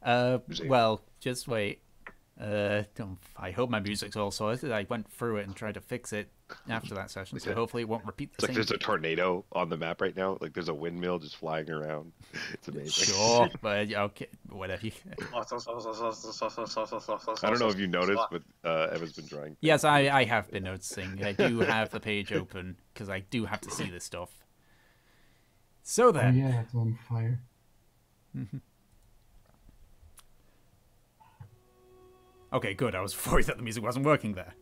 Well, just wait. I hope my music's all sorted. I went through it and tried to fix it after that session, so hopefully it won't repeat the It's same. like there's a tornado on the map right now. Like there's a windmill just flying around. It's amazing. Sure, but okay, whatever. I don't know if you noticed, but Eva's been drawing. Yes, I have been noticing. I do have the page open because I do have to see this stuff. So then. Oh yeah, it's on fire. Okay, good. I was worried that the music wasn't working there.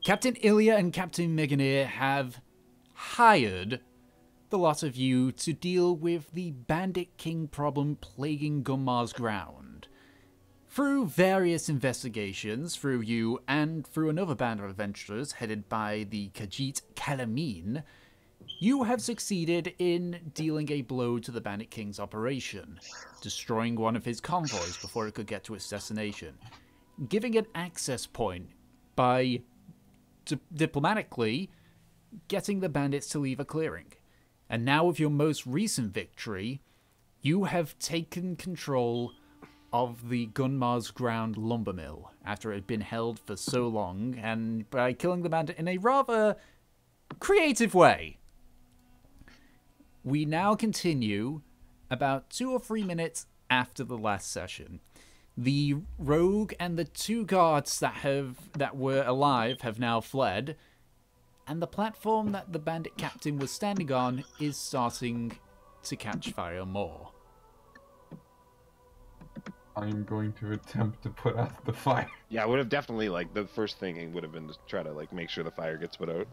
Captain Ilya and Captain Meganir have hired the lot of you to deal with the Bandit King problem plaguing Gunmars ground. Through various investigations, through you and through another band of adventurers headed by the Khajiit Kalamin, you have succeeded in dealing a blow to the Bandit King's operation, destroying one of his convoys before it could get to its destination, giving an access point by diplomatically getting the bandits to leave a clearing. And now with your most recent victory, you have taken control of the Gunmars ground lumber mill after it had been held for so long, and by killing the bandit in a rather creative way. We now continue about 2 or 3 minutes after the last session. The rogue and the 2 guards that were alive have now fled, and the platform that the bandit captain was standing on is starting to catch fire more. I'm going to attempt to put out the fire. Yeah, I would have definitely, like, the first thing would have been to try to, like, make sure the fire gets put out.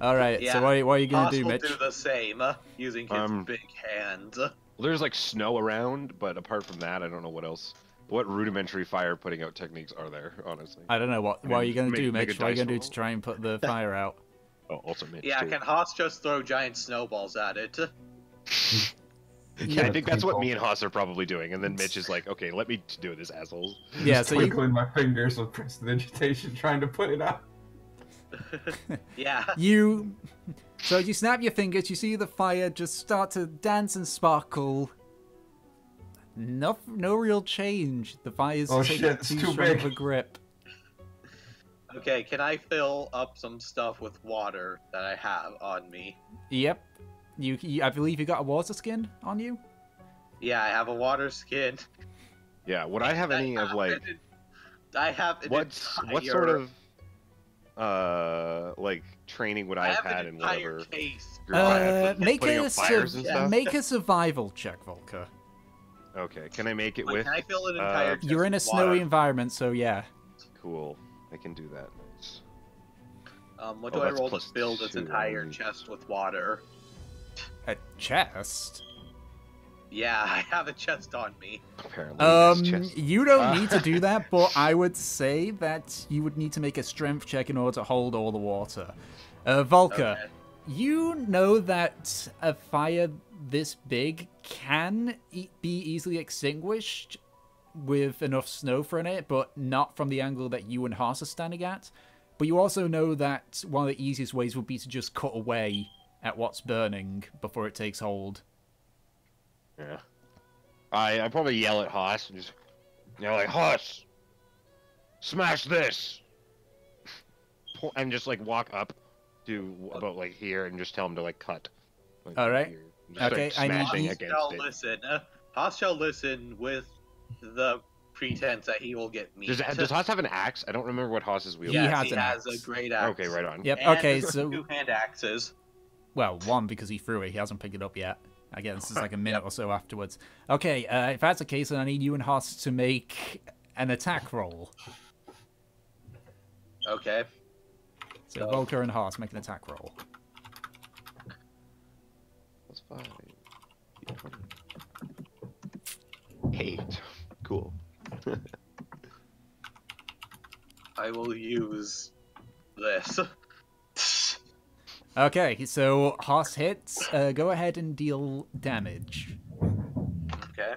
Alright, so what are you going to do, Mitch? will do the same, using his big hand. Well, there's, like, snow around, but apart from that, I don't know what else. What rudimentary fire putting out techniques are there, honestly? I don't know. What are you going to do, Mitch? What are you going to do to try and put the fire out? Oh, also Mitch, Yeah, too. can Haas just throw giant snowballs at it? Yeah, I think that's what me and Haas are probably doing, and then Mitch is like, okay, let me do this, assholes. Yeah, so twinkling my fingers with prestidigitation trying to put it out. Yeah. So you snap your fingers, you see the fire just start to dance and sparkle. No real change. The fire's taking too strong of a grip. Okay, can I fill up some stuff with water that I have on me? Yep. I believe you got a water skin on you? Yeah, I have a water skin. Yeah, would I have any of, like... I have what sort of, like, training would I have had in whatever... Make a survival check, Volker. Okay, can I make it with... Can I fill an entire chest You're in a snowy environment, so yeah. Cool, I can do that. What do I roll to fill this entire chest with water? A chest? Yeah, I have a chest on me. Apparently, you don't need to do that, but I would say that you would need to make a strength check in order to hold all the water. Volker, you know that a fire this big can be easily extinguished with enough snow thrown at it, but not from the angle that you and Haas are standing at. But you also know that one of the easiest ways would be to just cut away at what's burning before it takes hold. Yeah. I probably yell at Haas and just, like, Haas, smash this! And just, like, walk up to about, like, here and just tell him to, like, cut. Like, alright. Okay, I need Haas shall listen with the pretense that he will get me. Does Haas have an axe? I don't remember what Haas's wield. Yes, he has a great axe. Okay, right on. Yep. And okay, so 2 hand axes. Well, one because he threw it. He hasn't picked it up yet. I guess it's like a minute or so afterwards. Okay, if that's the case, then I need you and Haas to make an attack roll. Okay. So Volker and Haas make an attack roll. That's 5. 8. Cool. I will use this. Okay, so Haas hits. Go ahead and deal damage. Okay.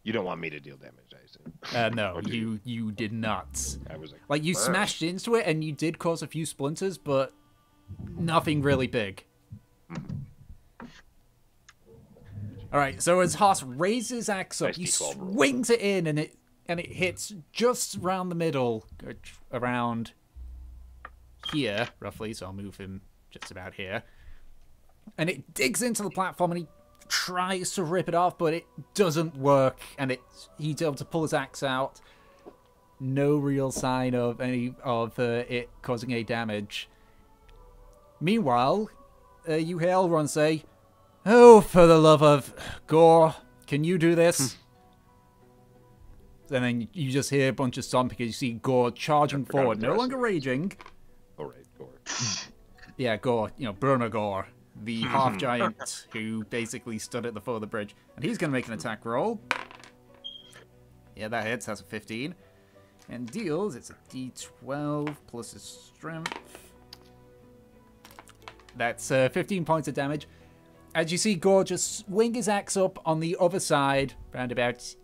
You don't want me to deal damage, I assume. No, you did not. I was like you smashed into it, and you did cause a few splinters, but nothing really big. All right, so as Haas raises his axe up, Nice he D12 roll. swings it in, and it hits just around the middle, around here, roughly. So I'll move him just about here. And it digs into the platform, and he tries to rip it off, but it doesn't work. And he's able to pull his axe out. No real sign of it causing any damage. Meanwhile, you hear Elrond say, "Oh, for the love of Gore, can you do this?" And then you just hear a bunch of stomping because you see Gore charging forward, no longer raging. All right, Gore. Yeah, Gore, Bruno Gore, the half-giant who basically stood at the foot of the bridge. And he's going to make an attack roll. Yeah, that hits, that's a 15. And deals, it's a d12 plus his strength. That's 15 points of damage. As you see Gore just swing his axe up on the other side, round about here.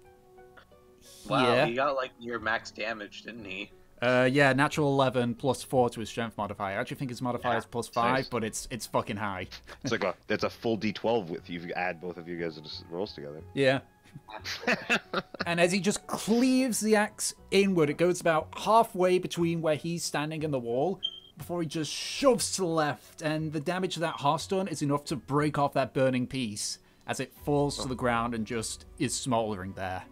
Wow, he got like near max damage, didn't he? Yeah, natural 11 plus 4 to his strength modifier. I actually think his modifier is plus 5, nice. but it's fucking high. It's like that's a full D12 with you if you add both of you guys' rolls together. Yeah. And as he just cleaves the axe inward, it goes about halfway between where he's standing and the wall before he just shoves to the left, and the damage of that hearthstone is enough to break off that burning piece as it falls to the ground and just is smoldering there.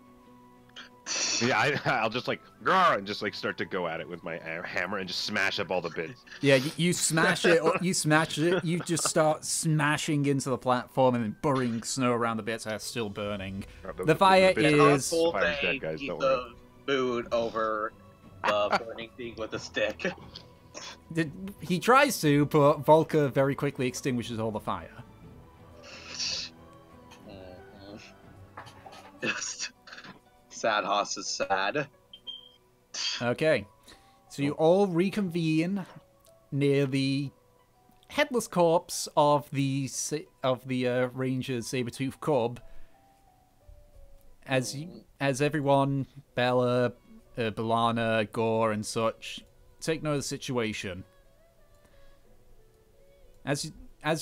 Yeah, I'll just like grr, and just like start to go at it with my hammer and just smash up all the bits. Yeah, you smash it, you just start smashing into the platform and then burying snow around the bits that are still burning. The fire is... Cool Fire's thing, dead, guys, keep don't the food over the burning thing with a stick. He tries to, but Volker very quickly extinguishes all the fire. Just sad Haas is sad. Okay, so you all reconvene near the headless corpse of the Ranger's saber-toothed cub. As everyone, Bella, Balana, Gore, and such, take note of the situation. As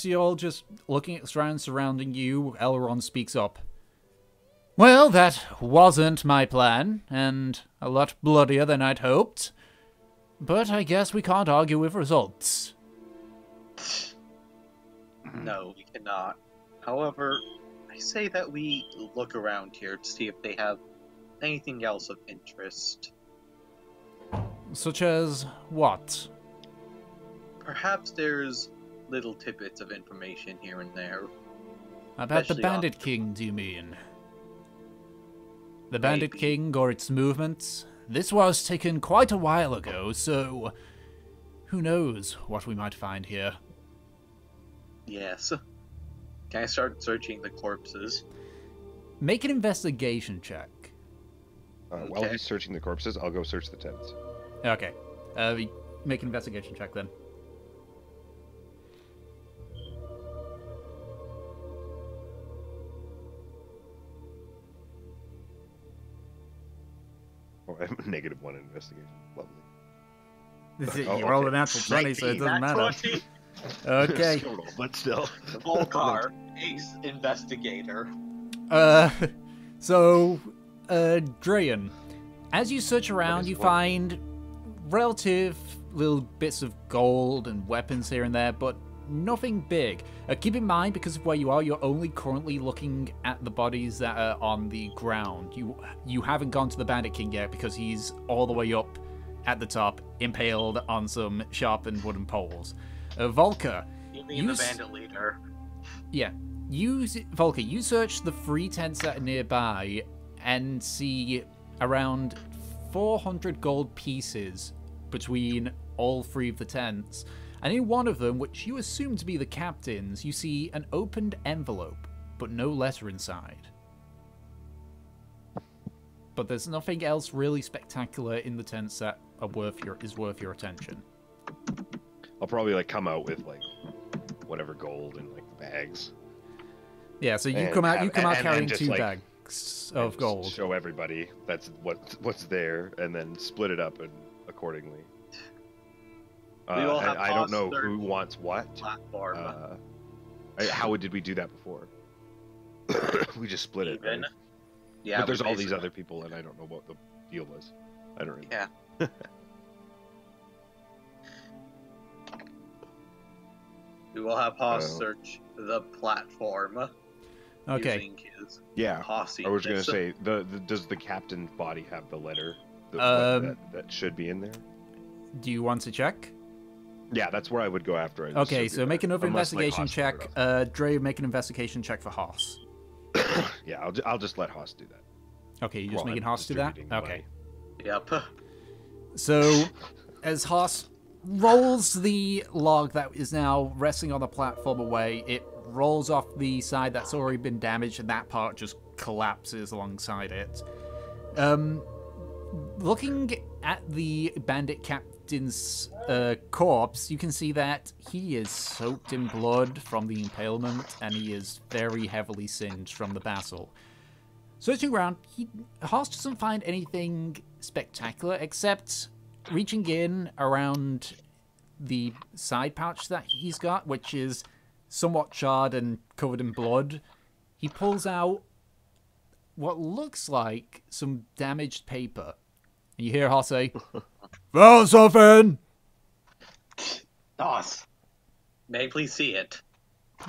you're all just looking at the surrounding you, Elrond speaks up. Well, that wasn't my plan, and a lot bloodier than I'd hoped. But I guess we can't argue with results. No, we cannot. However, I say that we look around here to see if they have anything else of interest. Such as what? Perhaps there's little tidbits of information here and there. About the Especially Bandit King, do you mean? The Bandit Maybe. King or its movements? This was taken quite a while ago, so who knows what we might find here. Yes. Can I start searching the corpses? Make an investigation check. While Okay. he's searching the corpses, I'll go search the tents. Okay. Make an investigation check then. Oh, I'm -1 in investigation. Lovely. You rolled a natural 20, so it doesn't matter. 20. Okay. Total, but still. Volkar, ace investigator. So, Drayan, as you search around, you what? find relative little bits of gold and weapons here and there, but nothing big. Keep in mind, because of where you are, you're only currently looking at the bodies that are on the ground. You haven't gone to the Bandit King yet, because he's all the way up at the top, impaled on some sharpened wooden poles. Volker, You mean the bandit leader? yeah. Volker, you search the 3 tents that are nearby and see around 400 gold pieces between all 3 of the tents. And in one of them, which you assume to be the captain's, you see an opened envelope, but no letter inside. But there's nothing else really spectacular in the tents that is worth your attention. I'll probably like come out with like whatever gold in like bags. Yeah, so you And come out have- carrying and just, 2 like, bags and of just gold. Show everybody that's what's there, and then split it up and accordingly. We all have I don't know third who wants what. platform. How did we do that before? We just split it. Even? Right? Yeah, But there's we all these basically- other people, and I don't know what the deal is. I don't know. Yeah. We will have Haas search the platform. Okay. Using his Yeah. posse. I was gonna say, does the captain's body have the letter that should be in there? Do you want to check? Yeah, that's where I would go after. Okay, so make another investigation check. Dre, make an investigation check for Haas. Yeah, I'll just let Haas do that. Okay, you're just Well, making I'm Haas do that? distributing the Okay. Yep. So, as Haas rolls the log that is now resting on the platform away, it rolls off the side that's already been damaged, and that part just collapses alongside it. Looking at the bandit captain's corpse, you can see that he is soaked in blood from the impalement, and he is very heavily singed from the battle. Searching around, Haas doesn't find anything spectacular, except reaching in around the side pouch that he's got, which is somewhat charred and covered in blood. He pulls out what looks like some damaged paper. And you hear Haas say, "Found something!" Haas, may I please see it?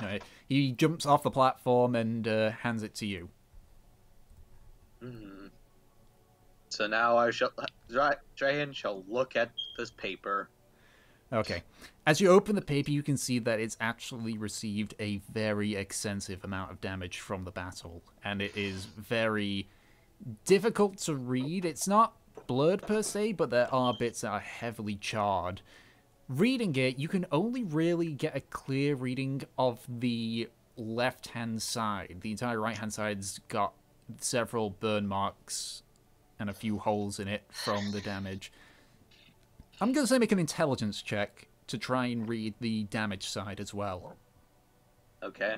Right. He jumps off the platform and hands it to you. So now I shall, Drayan shall look at this paper. Okay. As you open the paper, you can see that it's actually received a very extensive amount of damage from the battle, and it is very difficult to read. It's not blurred per se, but there are bits that are heavily charred. Reading it, you can only really get a clear reading of the left-hand side. The entire right-hand side's got several burn marks and a few holes in it from the damage. I'm going to say make an intelligence check to try and read the damage side as well. Okay.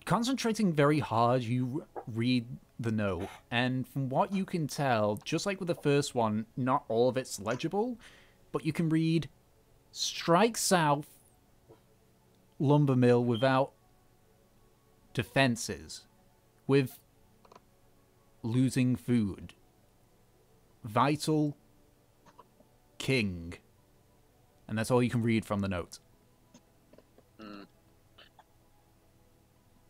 Concentrating very hard, you read the note, and from what you can tell, just like with the first one, not all of it's legible, but you can read strike south lumber mill without defenses, with losing food, vital king, and that's all you can read from the note.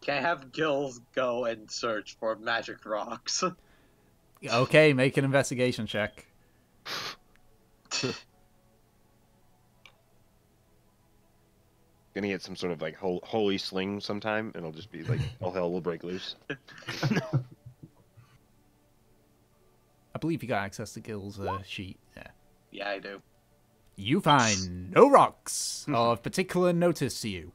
Can I have Gills go and search for magic rocks? Okay, make an investigation check. Gonna get some sort of like holy sling sometime, and it'll just be like all hell will break loose. I believe you got access to Gil's sheet. Yeah. Yeah, I do. You find no rocks of particular notice to you.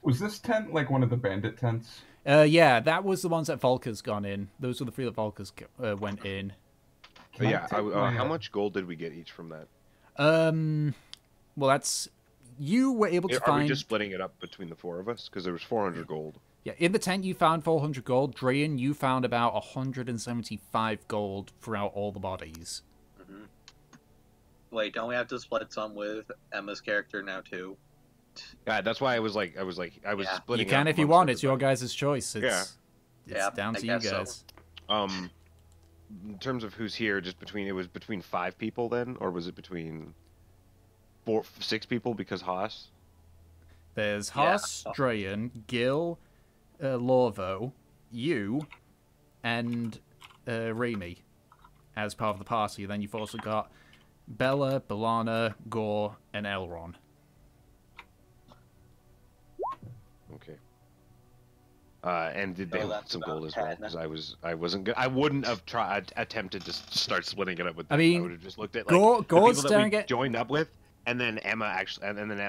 Was this tent like one of the bandit tents? Yeah, that was the ones that Volker's gone in. Those were the three that Volker's went in. But yeah, how much gold did we get each from that? Well, that's... You were able to find... Are we just splitting it up between the four of us? Because there was 400 gold. Yeah, in the tent you found 400 gold. Drayan, you found about 175 gold throughout all the bodies. Wait, don't we have to split some with Emma's character now too? Yeah, that's why I was splitting. You can if you want. It's your guys' choice. It's Yeah, down I to you guess guys. so. In terms of who's here, it was between 5 people then, or was it between 6 people because Haas? There's Haas, Drayan, Gil, Lorvo, you, and Raimi as part of the party. Then you've also got Bella, Balana, Gore, and Elron. Okay. And did they want that's some about gold as well? 10. Because I wouldn't have attempted to start splitting it up with them. I mean, would have just looked at Gore's the people that staring we at... joined up with, and then Emma actually, and then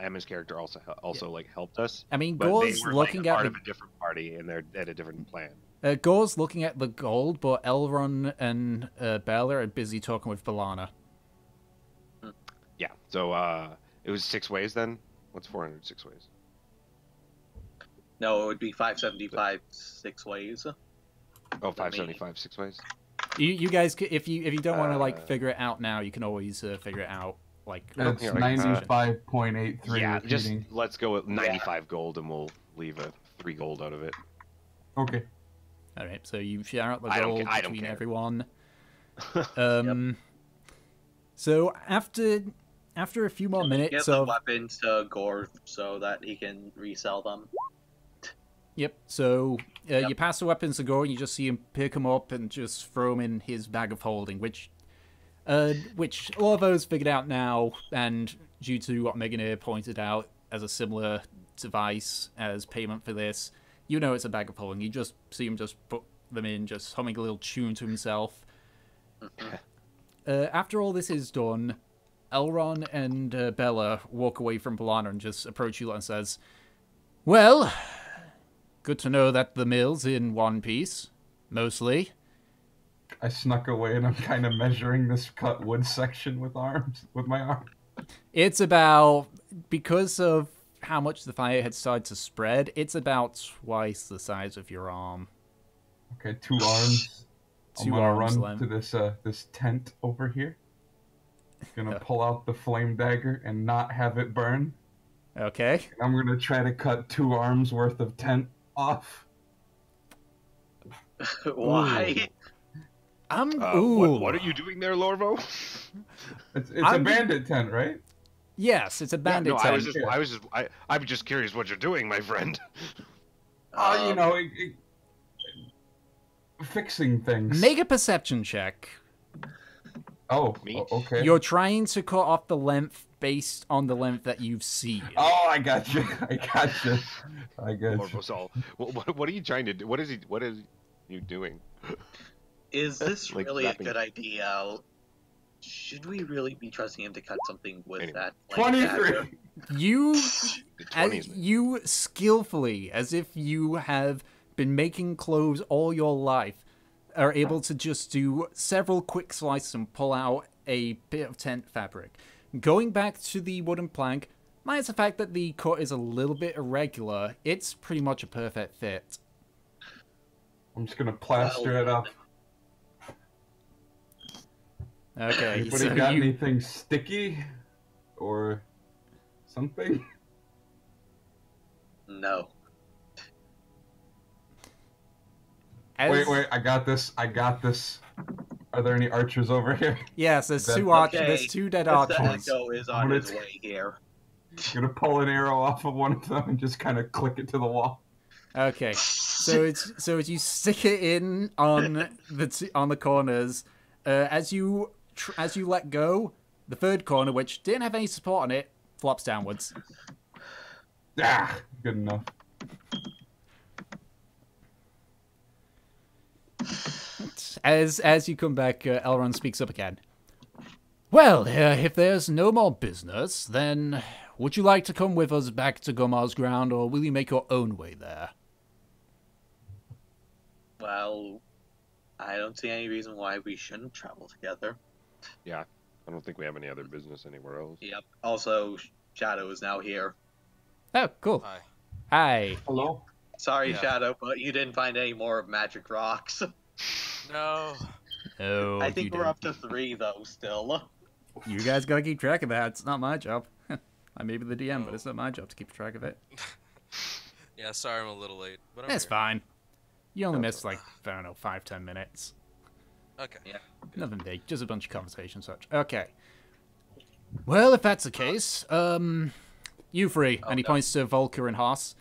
Emma's character also like helped us. I mean, But Gore's they were looking like at part the... of a different party, and they're at a different plan. Gore's looking at the gold, but Elron and Bella are busy talking with Balana. Yeah. So it was 6 ways then. What's 400 6 ways? No, it would be 575 6 ways. Oh, 575 6 ways. You guys, if you don't want to like figure it out now, you can always figure it out Like, It's Yeah, like, 95.83 Yeah, just repeating. let's go with 95 gold, and we'll leave 3 gold out of it. Okay. all right, so you share out the I don't gold ca- I don't between care. everyone. So after a few more Give minutes the of weapons to Gore so that he can resell them. Yep. So you pass the weapons to Gore, and you just see him pick them up and just throw them in his bag of holding, which Lorvo's figured out now, and due to what Meganeer pointed out as a similar device as payment for this, you know it's a bag of holding. You just see him just put them in, just humming a little tune to himself. After all this is done, Elron and Bella walk away from Polana and just approach you and says, "Well, good to know that the mill's in one piece, mostly." I snuck away and I'm kind of measuring this cut wood section with my arm. It's about, because of how much the fire had started to spread, it's about twice the size of your arm. Okay, 2 arms. I'm 2 gonna arms run length. to this tent over here. Gonna pull out the flame dagger and not have it burn. Okay. And I'm gonna try to cut 2 arms worth of tent off. Why? Ooh. What are you doing there, Lorvo? It's a bandit tent, right? Yes, it's a bandit no, tent. I'm just curious what you're doing, my friend. Oh, you know, fixing things. Make a perception check. Oh, Me? Okay. You're trying to cut off the length based on the length that you've seen. Oh, I got you. I got you. Lorvo's all. What are you trying to do? What is you doing? Is this Like really wrapping- a good idea? Should we really be trusting him to cut something with Anyway. that? Like 23. dagger? You, The 20s, man. you skillfully, as if you have been making clothes all your life, are able to just do several quick slices and pull out a bit of tent fabric. Going back to the wooden plank, minus the fact that the cut is a little bit irregular, it's pretty much a perfect fit. I'm just gonna plaster it up. Okay, Anybody so got you, anything sticky or something? No. as- Wait, I got this. Are there any archers over here? Yes, there's That- two archers. Okay, There's 2 dead Mr. archers. Echo is on his way here. I'm gonna pull an arrow off of one of them and just kind of click it to the wall. Okay, so it's you stick it in on the corners. As you let go, the third corner, which didn't have any support on it, flops downwards. Ah, good enough. As you come back, Elrond speaks up again. Well, if there's no more business, then would you like to come with us back to Gunmars ground, or will you make your own way there? Well, I don't see any reason why we shouldn't travel together. Yeah, I don't think we have any other business anywhere else. Yep. Also, Shadow is now here. Oh, cool. Hi. Hi. Hello? Sorry, Yeah. Shadow, but you didn't find any more magic rocks. No. Oh, I think we're up to 3 though. Still. You guys gotta keep track of that. It's not my job. I may be the DM, but it's not my job to keep track of it. Yeah, sorry I'm a little late. But I'm It's here. fine. You only missed, like, I don't know, 5-10 minutes. Okay. Yeah. Nothing big, just a bunch of conversation and such. Okay. Well, if that's the case, you three, and he no. points to Volker and Haas.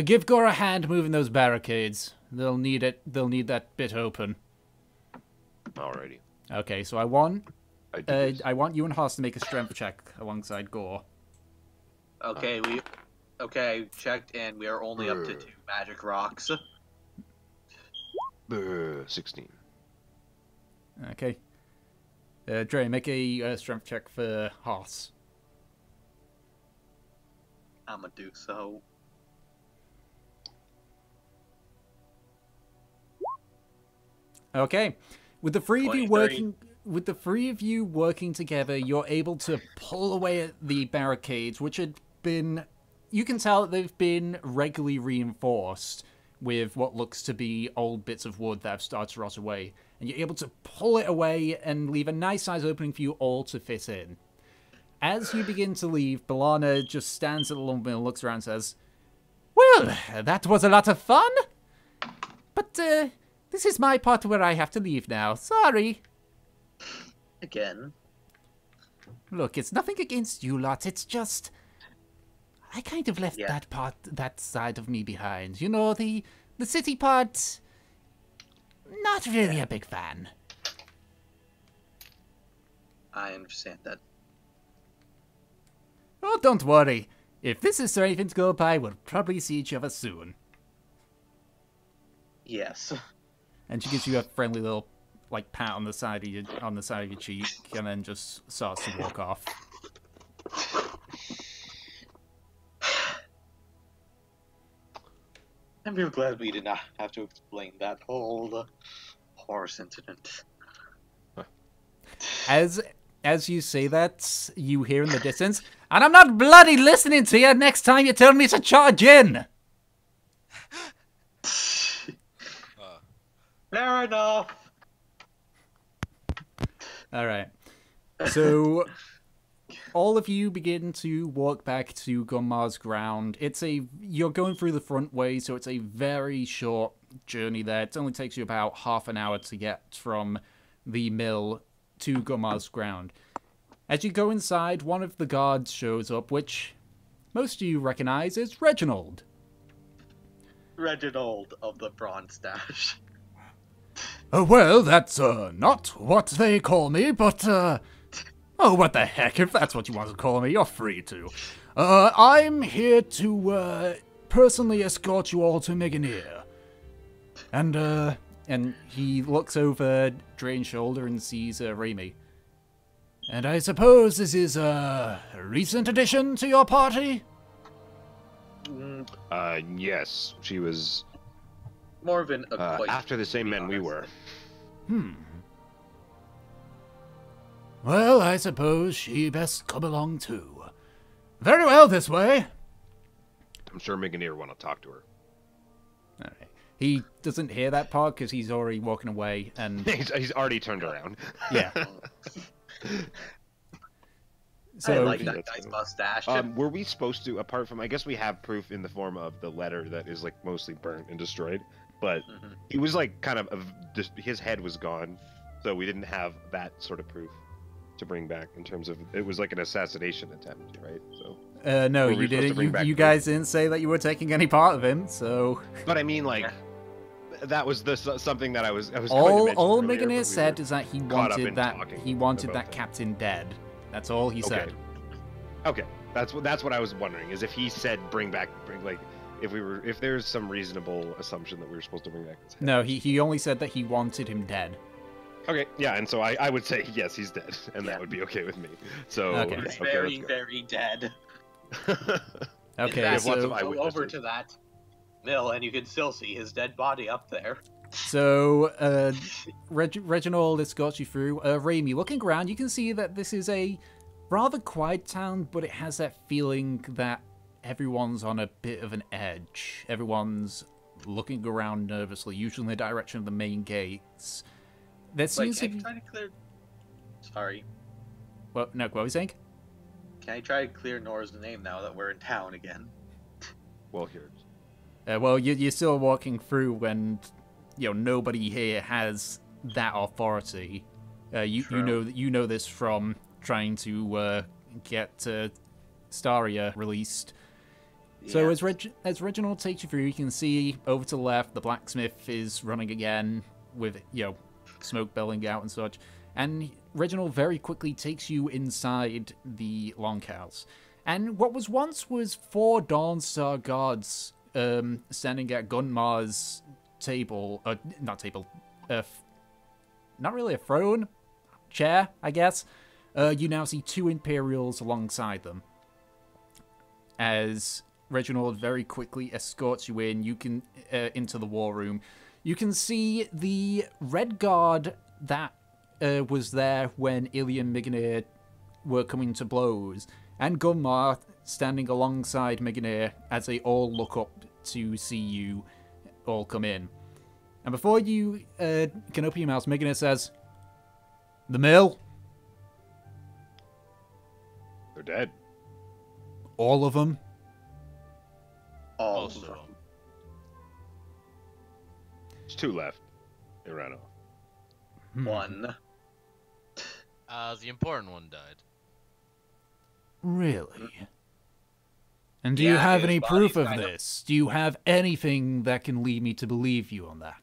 Give Gore a hand moving those barricades. They'll need it. They'll need that bit open. Alrighty. Okay, so I want I you and Haas to make a strength check alongside Gore. Okay, I checked, and we are only up to 2 magic rocks. 16. Okay. Dre, make a strength check for Haas. I'ma do so. Okay. With the three of you 23. working together, you're able to pull away at the barricades, which had been, you can tell that they've been regularly reinforced with what looks to be old bits of wood that have started to rot away. And you're able to pull it away and leave a nice size opening for you all to fit in. as you begin to leave, Balana just stands at the lumber mill, looks around and says, "Well, that was a lot of fun. But, this is my part where I have to leave now. Sorry." Again. Look, it's nothing against you lot, it's just... I kind of left Yeah. that side of me behind. You know, the city part... Not really a big fan. I understand that. Oh, don't worry. If this is anything to go by, we'll probably see each other soon. Yes. And she gives you a friendly little, like, pat on the side of your cheek, and then just starts to walk off. I'm real glad we did not have to explain that whole horse incident. As you say that, you hear in the distance, "And I'm not bloody listening to you next time you tell me to charge in!" Fair enough. Alright. So, all of you begin to walk back to Gunmars ground. You're going through the front way, so it's a very short journey there. It only takes you about half an hour to get from the mill to Gunmars ground. As you go inside, one of the guards shows up, which most of you recognize as Reginald. Reginald of the Bronze Stash. Well, that's not what they call me, but oh, what the heck, if that's what you want to call me, you're free to. I'm here to personally escort you all to Meganir. And he looks over Drain's shoulder and sees Raimi. "And I suppose this is a recent addition to your party?" Yes, she was More of an acquaintance. after the same men we were. Well, I suppose she best come along too. Very well, this way. I'm sure Meganir want to talk to her. All right. He doesn't hear that part because he's already walking away, and He's already turned around. yeah. I So like that guy's mustache. Were we supposed to, apart from, I guess we have proof in the form of the letter that is like mostly burnt and destroyed, but he was like kind of just, his head was gone, so we didn't have that sort of proof to bring back in terms of, it was like an assassination attempt, right? So no, were we you supposed to didn't. bring back You proof? guys didn't say that you were taking any part of him, so But I mean, like, that was something that I was going to all mention all earlier, Meganir but we said were is that he caught up wanted in that talking that about that. captain dead. That's all he said. Okay, that's what I was wondering, is if he said bring like if there's some reasonable assumption that we were supposed to bring back his head. No, he only said that he wanted him dead. Okay, yeah, and so I would say yes, he's dead, and that would be okay with me. So Okay. He's okay, very, let's very dead. go. Okay, In fact, lots so of go over eyewitnesses. to that mill, and you can still see his dead body up there. Reginald escorts you through. Raimi, looking around, you can see that this is a rather quiet town, but it has that feeling that everyone's on a bit of an edge. Everyone's looking around nervously, usually in the direction of the main gates. There Like, seems to can I be... try to clear... Sorry. What were you saying? Can I try to clear Nora's name now that we're in town again? Well, here. Well, you're still walking through, and nobody here has that authority. You know this from trying to get Staria released. So Yeah. as Reginald takes you through, you can see over to the left the blacksmith is running again with smoke billowing out and such. And Reginald very quickly takes you inside the longhouse. And what was once 4 Dawnstar guards standing at Gunmars' table, not really a throne, chair, I guess. You now see 2 Imperials alongside them. As Reginald very quickly escorts you in, you can into the war room. You can see the Red Guard that was there when Ilya and Meganir were coming to blows, and Gunmar standing alongside Meganir as they all look up to see you all come in. And before you can open your mouth, Meganir says, "The mill?" They're dead. All of them? All Most of of them. them. There's 2 left. They ran off. One. The important one died. Really? And do you Yeah, have his any body's proof of kind of- this? Do you have anything that can lead me to believe you on that?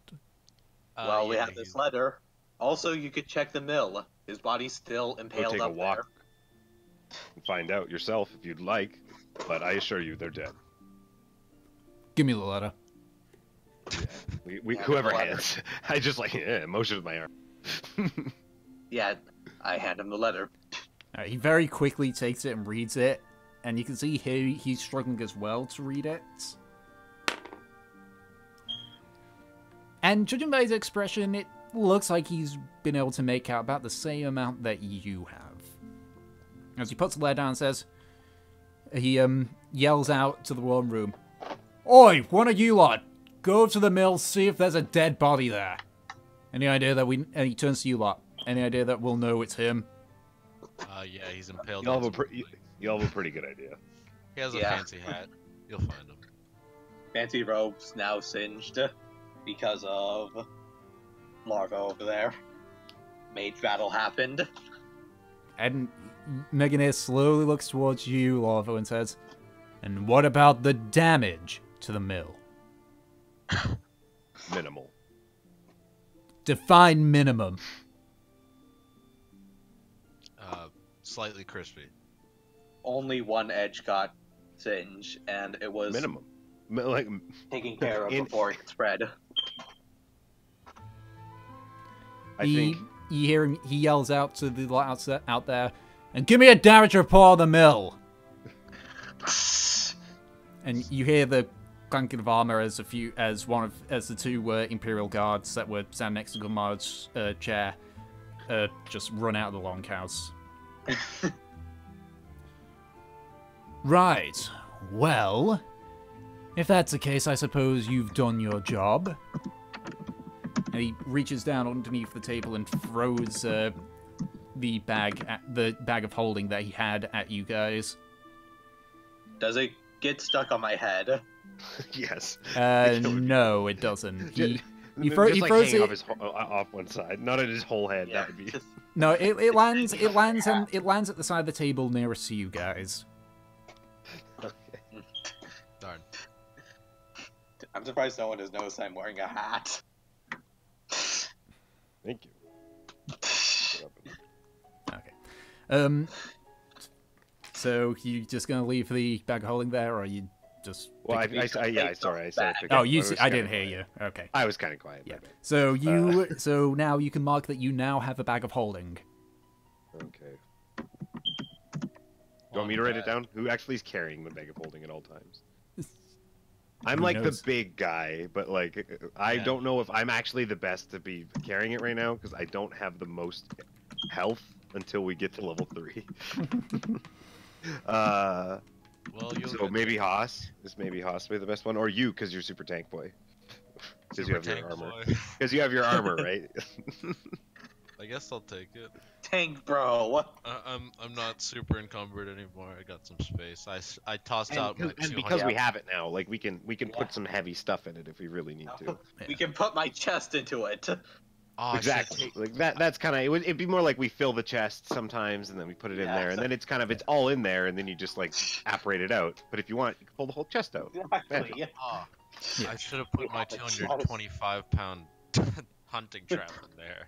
Well, we Yeah, have this he's- letter. Also, you could check the mill. His body's still Go impaled take a up walk and find out yourself if you'd like. But I assure you, they're dead. Give me the letter. We Yeah, whoever the letter. hands. I just like motion with my arm. there. Yeah, I hand him the letter. He very quickly takes it and reads it, and you can see here he's struggling as well to read it. And judging by his expression, it looks like he's been able to make out about the same amount that you have. As he puts the letter down and says, he yells out to the one room, "Oi, one of you lot, go to the mill, see if there's a dead body there. Any idea that we..." And he turns to you lot. "Any idea that we'll know it's him?" Yeah, he's impaled. Y'all on have, some things. y'all have a pretty good idea. He has a Yeah. fancy hat. You'll find him. Fancy robes now singed because of larva over there. Mage battle happened. And Meganeer slowly looks towards you, Larvo, and says, "And what about the damage to the mill?" Minimal. Define minimum. Slightly crispy. Only one edge got singed, and it was Minimum. Like taken care of In- before it spread. I think. You hear him, he yells out to the lot out there, "And give me a damage report of the mill." And you hear the clanking of armor as the 2 Imperial guards that were standing next to Gunmars' chair just run out of the longhouse. Right. Well, if that's the case, I suppose you've done your job. And he reaches down underneath the table and throws the bag of holding that he had at you guys. Does it get stuck on my head? Yes. No, it doesn't. He Just throws hanging it. off one side, not at his whole head. Yeah. That would be. No, it lands at the side of the table nearest to you guys. Darn. I'm surprised no one has noticed I'm wearing a hat. Thank you. Okay. So you just gonna leave the bag of holding there, or are you just? Well, yeah, sorry, I said. it Oh, again. I didn't hear you. Okay. I was kind of quiet. Yeah. my bad. So so now you can mark that you now have a bag of holding. Okay. Do you want me to write it down? Who actually is carrying the bag of holding at all times? I'm Who like knows? the big guy, but like I Yeah. don't know if I'm actually the best to be carrying it right now because I don't have the most health until we get to level 3. Well, you'll So get maybe Haas. This maybe Haas be the best one, or you because you're super tank boy. Because you Super have your tank armor. boy. Because you have your armor, right? I guess I'll take it. Tank bro. I'm not super encumbered anymore. I got some space. I tossed out my And 200. because we have it now, like we can Yeah. put some heavy stuff in it if we really need to. We can put my chest into it. Oh, shit. Exactly. Like that's kind of it'd be more like we fill the chest sometimes and then we put it in Yeah. there and then it's all in there and then you just like apparate it out. But if you want, you can pull the whole chest out. Exactly. Oh, Yeah. I should have put my 225-pound hunting trap in there.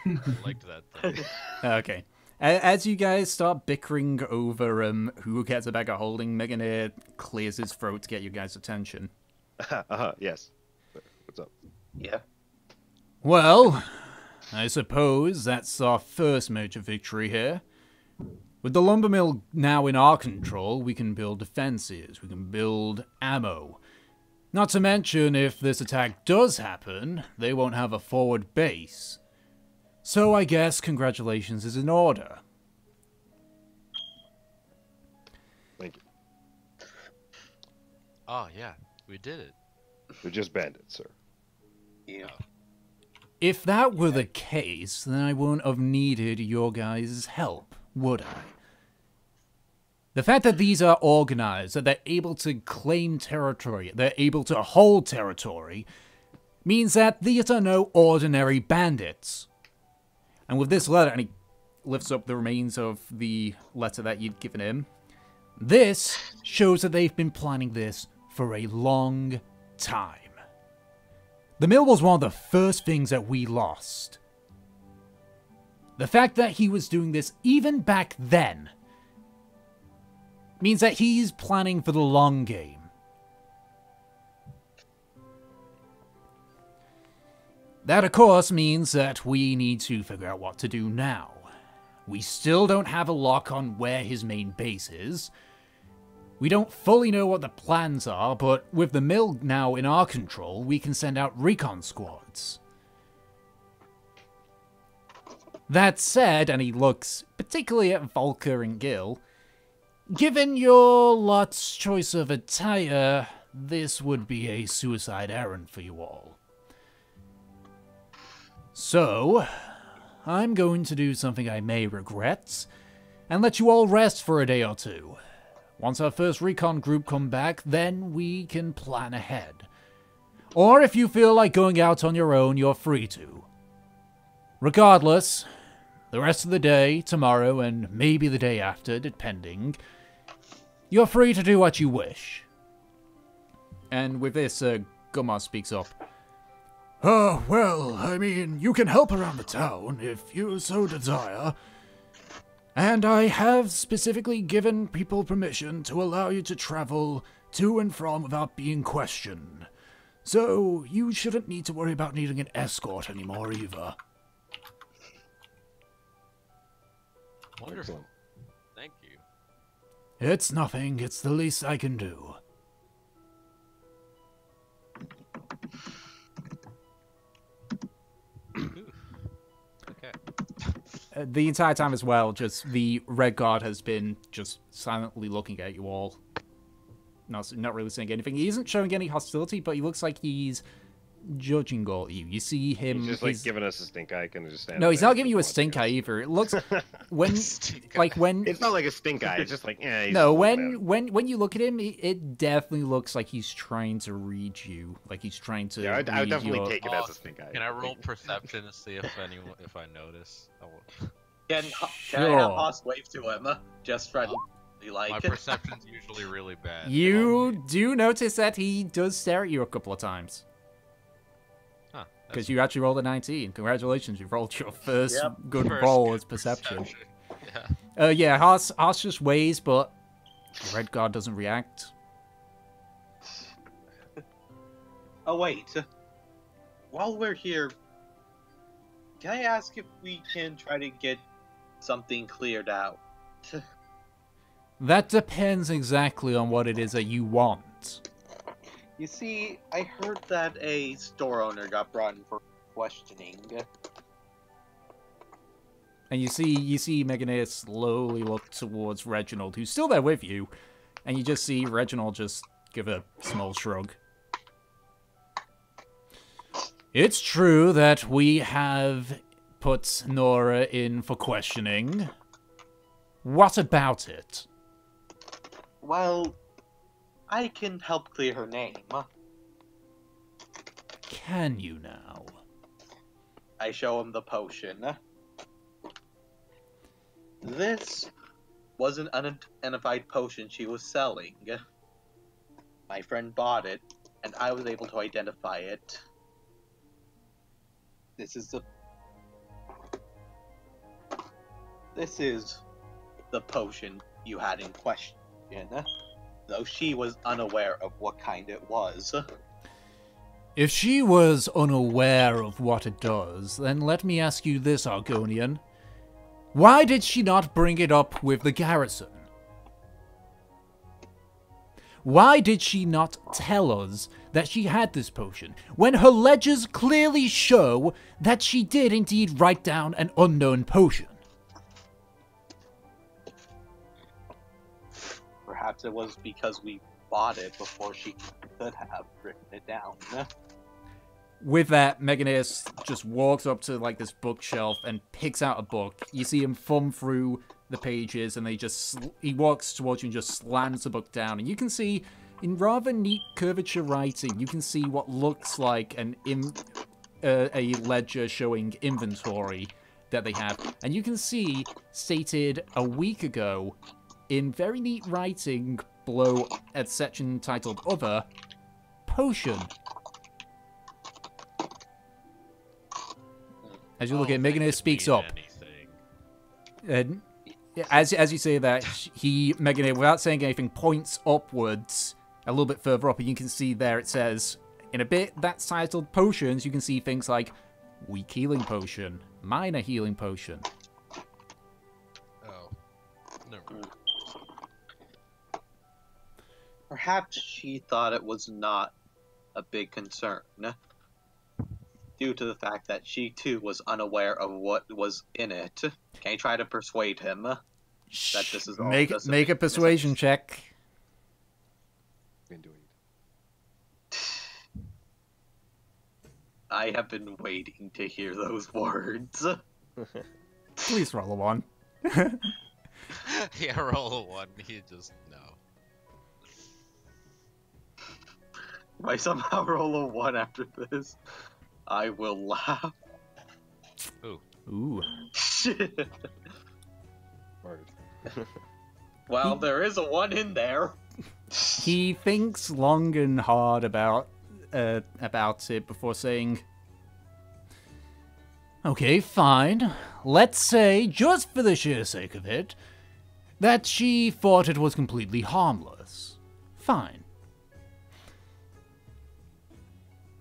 I liked that thing. Okay. As you guys start bickering over who gets a bag of holding, Meganeer clears his throat to get you guys' attention. Yes. What's up? Yeah. Well, I suppose that's our first major victory here. With the lumber mill now in our control, we can build defenses, we can build ammo. Not to mention, if this attack does happen, they won't have a forward base. So I guess congratulations is in order. Thank you. Oh, yeah. We did it. They're just bandits, sir. Yeah. If that were the case, then I wouldn't have needed your guys' help, would I? The fact that these are organized, that they're able to claim territory, they're able to hold territory, means that these are no ordinary bandits. And with this letter, and he lifts up the remains of the letter that you'd given him, this shows that they've been planning this for a long time. The mill was one of the first things that we lost. The fact that he was doing this even back then means that he's planning for the long game. That, of course, means that we need to figure out what to do now. We still don't have a lock on where his main base is. We don't fully know what the plans are, but with the mill now in our control, we can send out recon squads. That said, and he looks particularly at Volker and Gil, given your lot's choice of attire, this would be a suicide errand for you all. So, I'm going to do something I may regret, and let you all rest for a day or two. Once our first recon group come back, then we can plan ahead. Or if you feel like going out on your own, you're free to. Regardless, the rest of the day, tomorrow, and maybe the day after, depending, you're free to do what you wish. And with this, Gunmars speaks up. Oh, well, I mean, you can help around the town if you so desire. And I have specifically given people permission to allow you to travel to and from without being questioned. So, you shouldn't need to worry about needing an escort anymore either. Wonderful. Thank you. It's nothing. It's the least I can do. Okay. The entire time as well, just the Red Guard has been just silently looking at you all. Not really saying anything. He isn't showing any hostility, but he looks like he's judging all of you. You see him... He's just giving us a stink eye, kind of just standing No, he's there not giving you a stink eye either. It looks... when... when... It's not like a stink eye, it's just like, eh. He's No, when you look at him, it definitely looks like he's trying to read you. Like he's trying to Yeah, I would definitely take it as a Oh, stink eye. Can I roll perception to see if I notice? Can I Sure. have Haas wave to him? Just friendly like. My perception's usually really bad. You do notice that he does stare at you a couple of times. Huh, Because you actually rolled a 19. Congratulations, you rolled your first Yep. good first roll good as perception. Yeah. Yeah, Haas just weighs, but Red Guard doesn't react. Oh wait, while we're here, can I ask if we can try to get something cleared out? That depends exactly on what it is that you want. You see, I heard that a store owner got brought in for questioning. And you see Meganeer slowly look towards Reginald, who's still there with you, and you just see Reginald just give a small shrug. It's true that we have put Nora in for questioning. What about it? Well, I can help clear her name. Can you now? I show him the potion. This was an unidentified potion she was selling. My friend bought it, and I was able to identify it. This is the potion you had in question, though she was unaware of what kind it was. If she was unaware of what it does, then let me ask you this, Argonian. Why did she not bring it up with the garrison? Why did she not tell us that she had this potion, when her ledgers clearly show that she did indeed write down an unknown potion? Perhaps it was because we bought it before she could have written it down. With that, Meganeus just walks up to like this bookshelf and picks out a book. You see him thumb through the pages, and he walks towards you and just slams the book down. And you can see, in rather neat curvature writing, you can see what looks like a ledger showing inventory that they have. And you can see, stated a week ago, in very neat writing below a section titled Other, potion. As you look at it, Meganeer speaks up. And as you say that, Meganeer, without saying anything, points upwards a little bit further up, and you can see there it says, in a bit that's titled potions, you can see things like weak healing potion, minor healing potion. Oh. Never mind. Perhaps she thought it was not a big concern, due to the fact that she too was unaware of what was in it. Can you try to persuade him that this is all make a persuasion check. Been doing it. I have been waiting to hear those words. Please roll a 1. Yeah, roll a 1. He just no. If I somehow roll a 1 after this, I will laugh. Ooh. Shit. Word. Well, there is a 1 in there. He thinks long and hard about it before saying, okay, fine. Let's say, just for the sheer sake of it, that she thought it was completely harmless. Fine.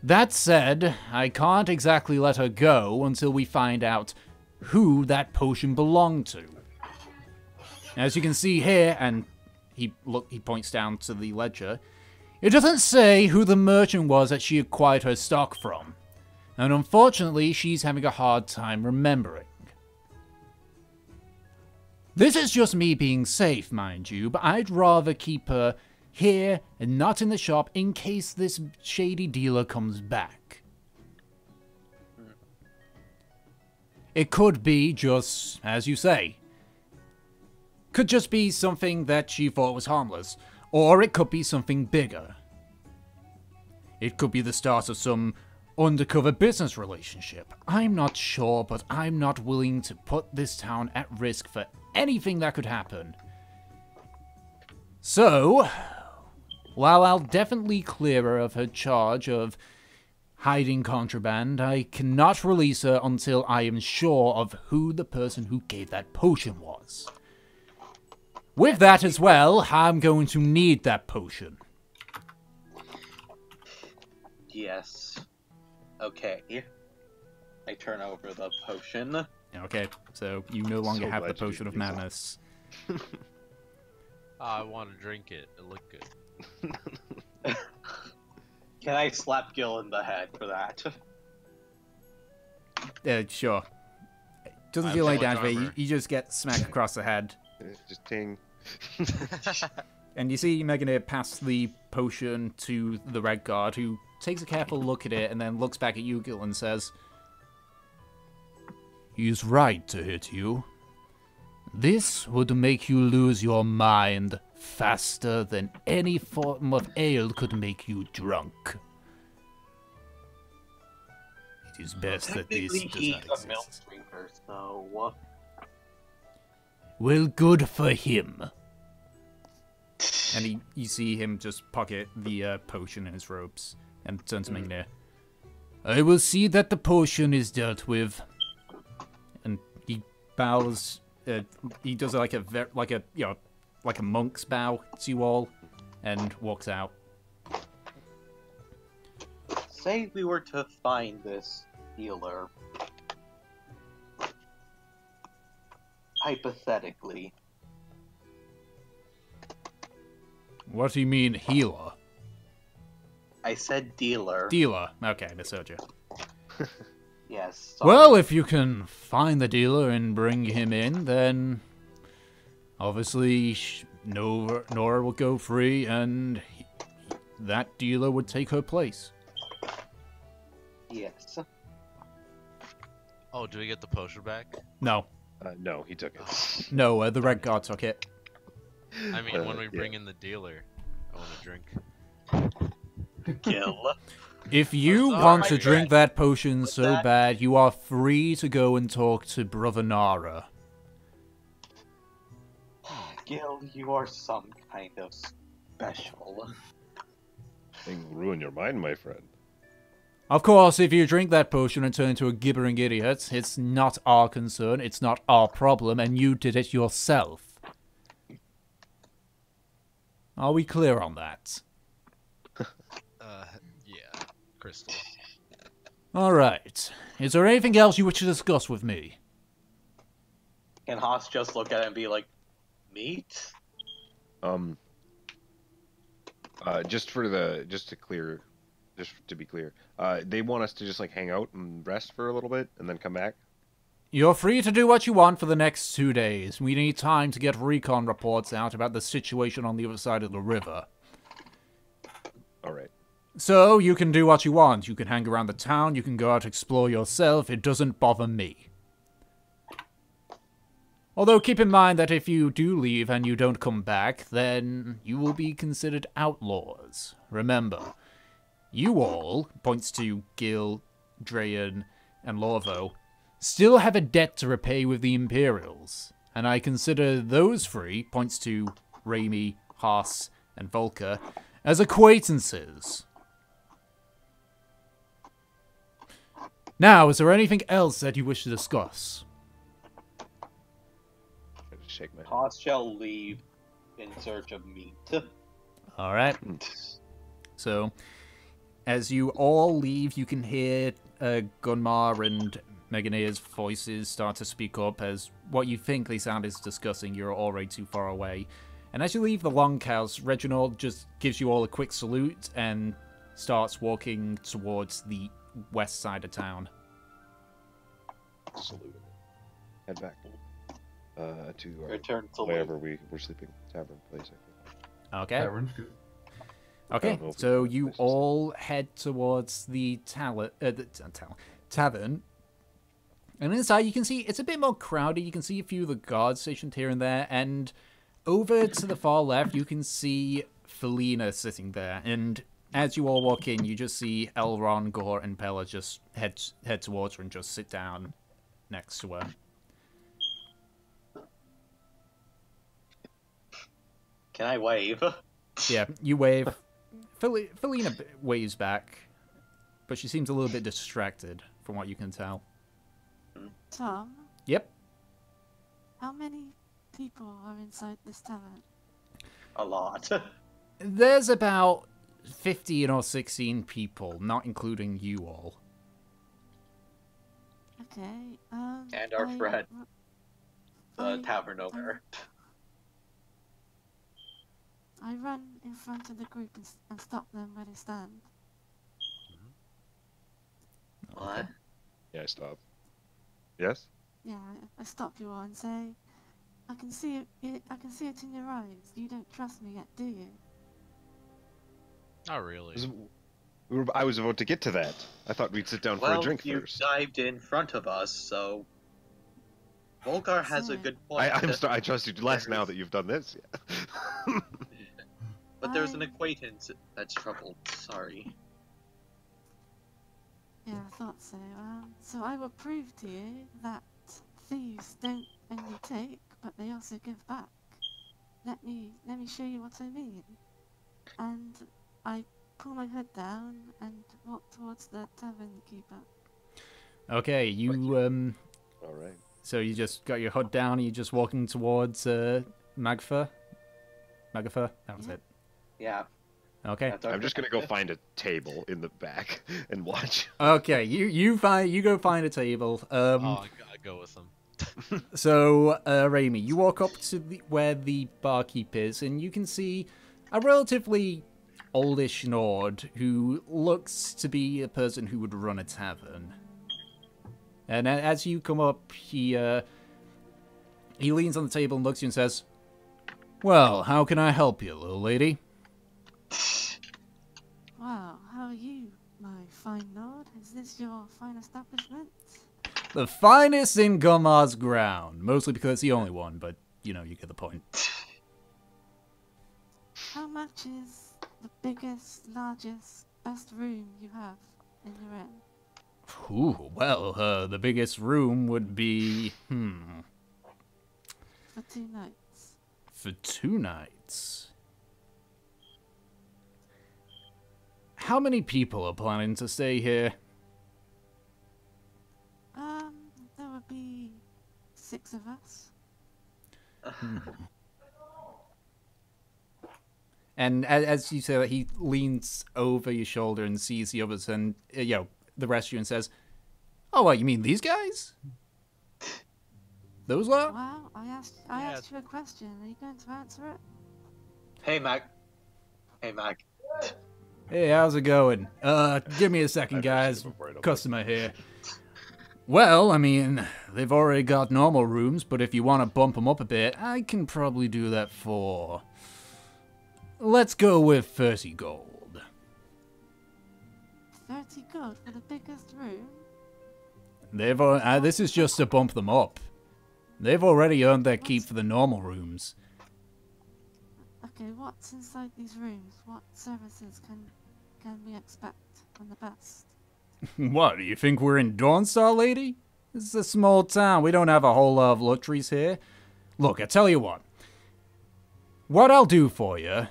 That said, I can't exactly let her go until we find out who that potion belonged to. As you can see here, and he points down to the ledger, it doesn't say who the merchant was that she acquired her stock from, and unfortunately she's having a hard time remembering. This is just me being safe, mind you, but I'd rather keep her here and not in the shop in case this shady dealer comes back. It could be just, as you say, could just be something that she thought was harmless, or it could be something bigger. It could be the start of some undercover business relationship. I'm not sure, but I'm not willing to put this town at risk for anything that could happen. So, while I'll definitely clear her of her charge of hiding contraband, I cannot release her until I am sure of who the person who gave that potion was. With that as well, I'm going to need that potion. Yes. Okay. I turn over the potion. Okay, so you no longer So have the glad you potion of didn't use madness. I want to drink it. It looked good. Can I slap Gil in the head for that? Sure. Doesn't I'm feel like full damage, but armor. you just get smacked across the head. Just ting. And you see Meganeer pass the potion to the Red Guard, who takes a careful look at it and then looks back at you, Gil, and says, "He's right to hit you. This would make you lose your mind faster than any form of ale could make you drunk. It is best that this Technically, does he's not a milk exist." drinker, so... Well, good for him. And you see him just pocket the potion in his robes and turn to Meganeer. I will see that the potion is dealt with. And he bows. He does like a monk's bow to you all, and walks out. Say we were to find this dealer. Hypothetically. What do you mean, healer? I said dealer. Dealer. Okay, I misheard you. Yes. Sorry. Well, if you can find the dealer and bring him in, then obviously Nora will go free, and that dealer would take her place. Yes. Oh, do we get the potion back? No. No, he took it. No, the red guard took it. I mean, when we yeah. bring in the dealer, I want a drink. Gil. If you sorry, want to Red. drink that potion What's so that? bad, you are free to go and talk to Brother Nara. Gil, you are some kind of special. Thing will ruin your mind, my friend. Of course, if you drink that potion and turn into a gibbering idiot, it's not our concern, it's not our problem, and you did it yourself. Are we clear on that? Yeah, Crystal. Alright. Is there anything else you wish to discuss with me? Can Haas just look at it and be like, meat? Just to be clear, they want us to just like hang out and rest for a little bit and then come back. You're free to do what you want for the next 2 days. We need time to get recon reports out about the situation on the other side of the river. All right. So, you can do what you want. You can hang around the town, you can go out explore yourself. It doesn't bother me. Although, keep in mind that if you do leave and you don't come back, then you will be considered outlaws. Remember, you all, points to Gil, Drayan, and Lorvo, still have a debt to repay with the Imperials. And I consider those three, points to Raimi, Haas, and Volker, as acquaintances. Now, is there anything else that you wish to discuss? I just shake my head. Haas shall leave in search of meat. Alright. So, as you all leave, you can hear Gunmar and Meganir's voices start to speak up as what you think they sound is discussing. You're already too far away. And as you leave the longhouse, Reginald just gives you all a quick salute and starts walking towards the west side of town. Salute. Head back. To our, Return to wherever we were sleeping. Tavern place, I think. Okay. Tavern's good. Okay, don't know if so we- you all head towards the tavern. And inside you can see it's a bit more crowded. You can see a few of the guards stationed here and there. And over to the far left, you can see Felina sitting there. And as you all walk in, you just see Elron, Gore, and Pella just head towards her and just sit down next to her. Can I wave? Yeah, you wave. Felina waves back, but she seems a little bit distracted from what you can tell. Tom, Yep. how many people are inside this tavern? A lot. There's about 15 or 16 people, not including you all. Okay, And our friend. The tavern owner. I run in front of the group and stop them where they stand. What? Yeah, stop. Yes? Yeah, I stop you all and say, I can see it. I can see it in your eyes. You don't trust me yet, do you? Not really. I was about to get to that. I thought we'd sit down for Well, a drink you first. dived in front of us, so Volgar has a good point. I trust you less now that you've done this. Yeah. But there's an acquaintance that's troubled. Sorry. Yeah, I thought so. So I will prove to you that thieves don't only take, but they also give back. Let me show you what I mean. And I pull my hood down and walk towards the tavern keeper. Okay, you All right. so you just got your hood down and you're just walking towards Magfa? That was Yeah. it. Yeah. Okay. That's our I'm just gonna go find a table in the back and watch. Okay, you go find a table. Oh, I go with them. So, Raimi, you walk up to where the barkeep is, and you can see a relatively oldish Nord who looks to be a person who would run a tavern. And as you come up, he leans on the table and looks at you and says, "Well, how can I help you, little lady?" Wow, how are you, my fine lord? Is this your fine establishment? The finest in Gunmars ground. Mostly because it's the only one, but, you know, you get the point. How much is the biggest, largest, best room you have in your inn? Ooh, well, the biggest room would be... For 2 nights. For 2 nights. How many people are planning to stay here? There would be 6 of us. And as you say that, he leans over your shoulder and sees the others and, you know, the rest of you and says, "Oh, what, you mean these guys? Those lot?" Well, I asked you a question. Are you going to answer it? Hey, Mac. Hey, Mac. Hey, how's it going? Give me a second, guys. Customer here. Well, I mean, they've already got normal rooms, but if you want to bump them up a bit, I can probably do that for... Let's go with 30 gold. 30 gold for the biggest room? This is just to bump them up. They've already earned their keep for the normal rooms. Okay, what's inside these rooms? What services can we expect from the best? What, do you think we're in Dawnstar, lady? This is a small town. We don't have a whole lot of luxuries here. Look, I tell you what. What I'll do for you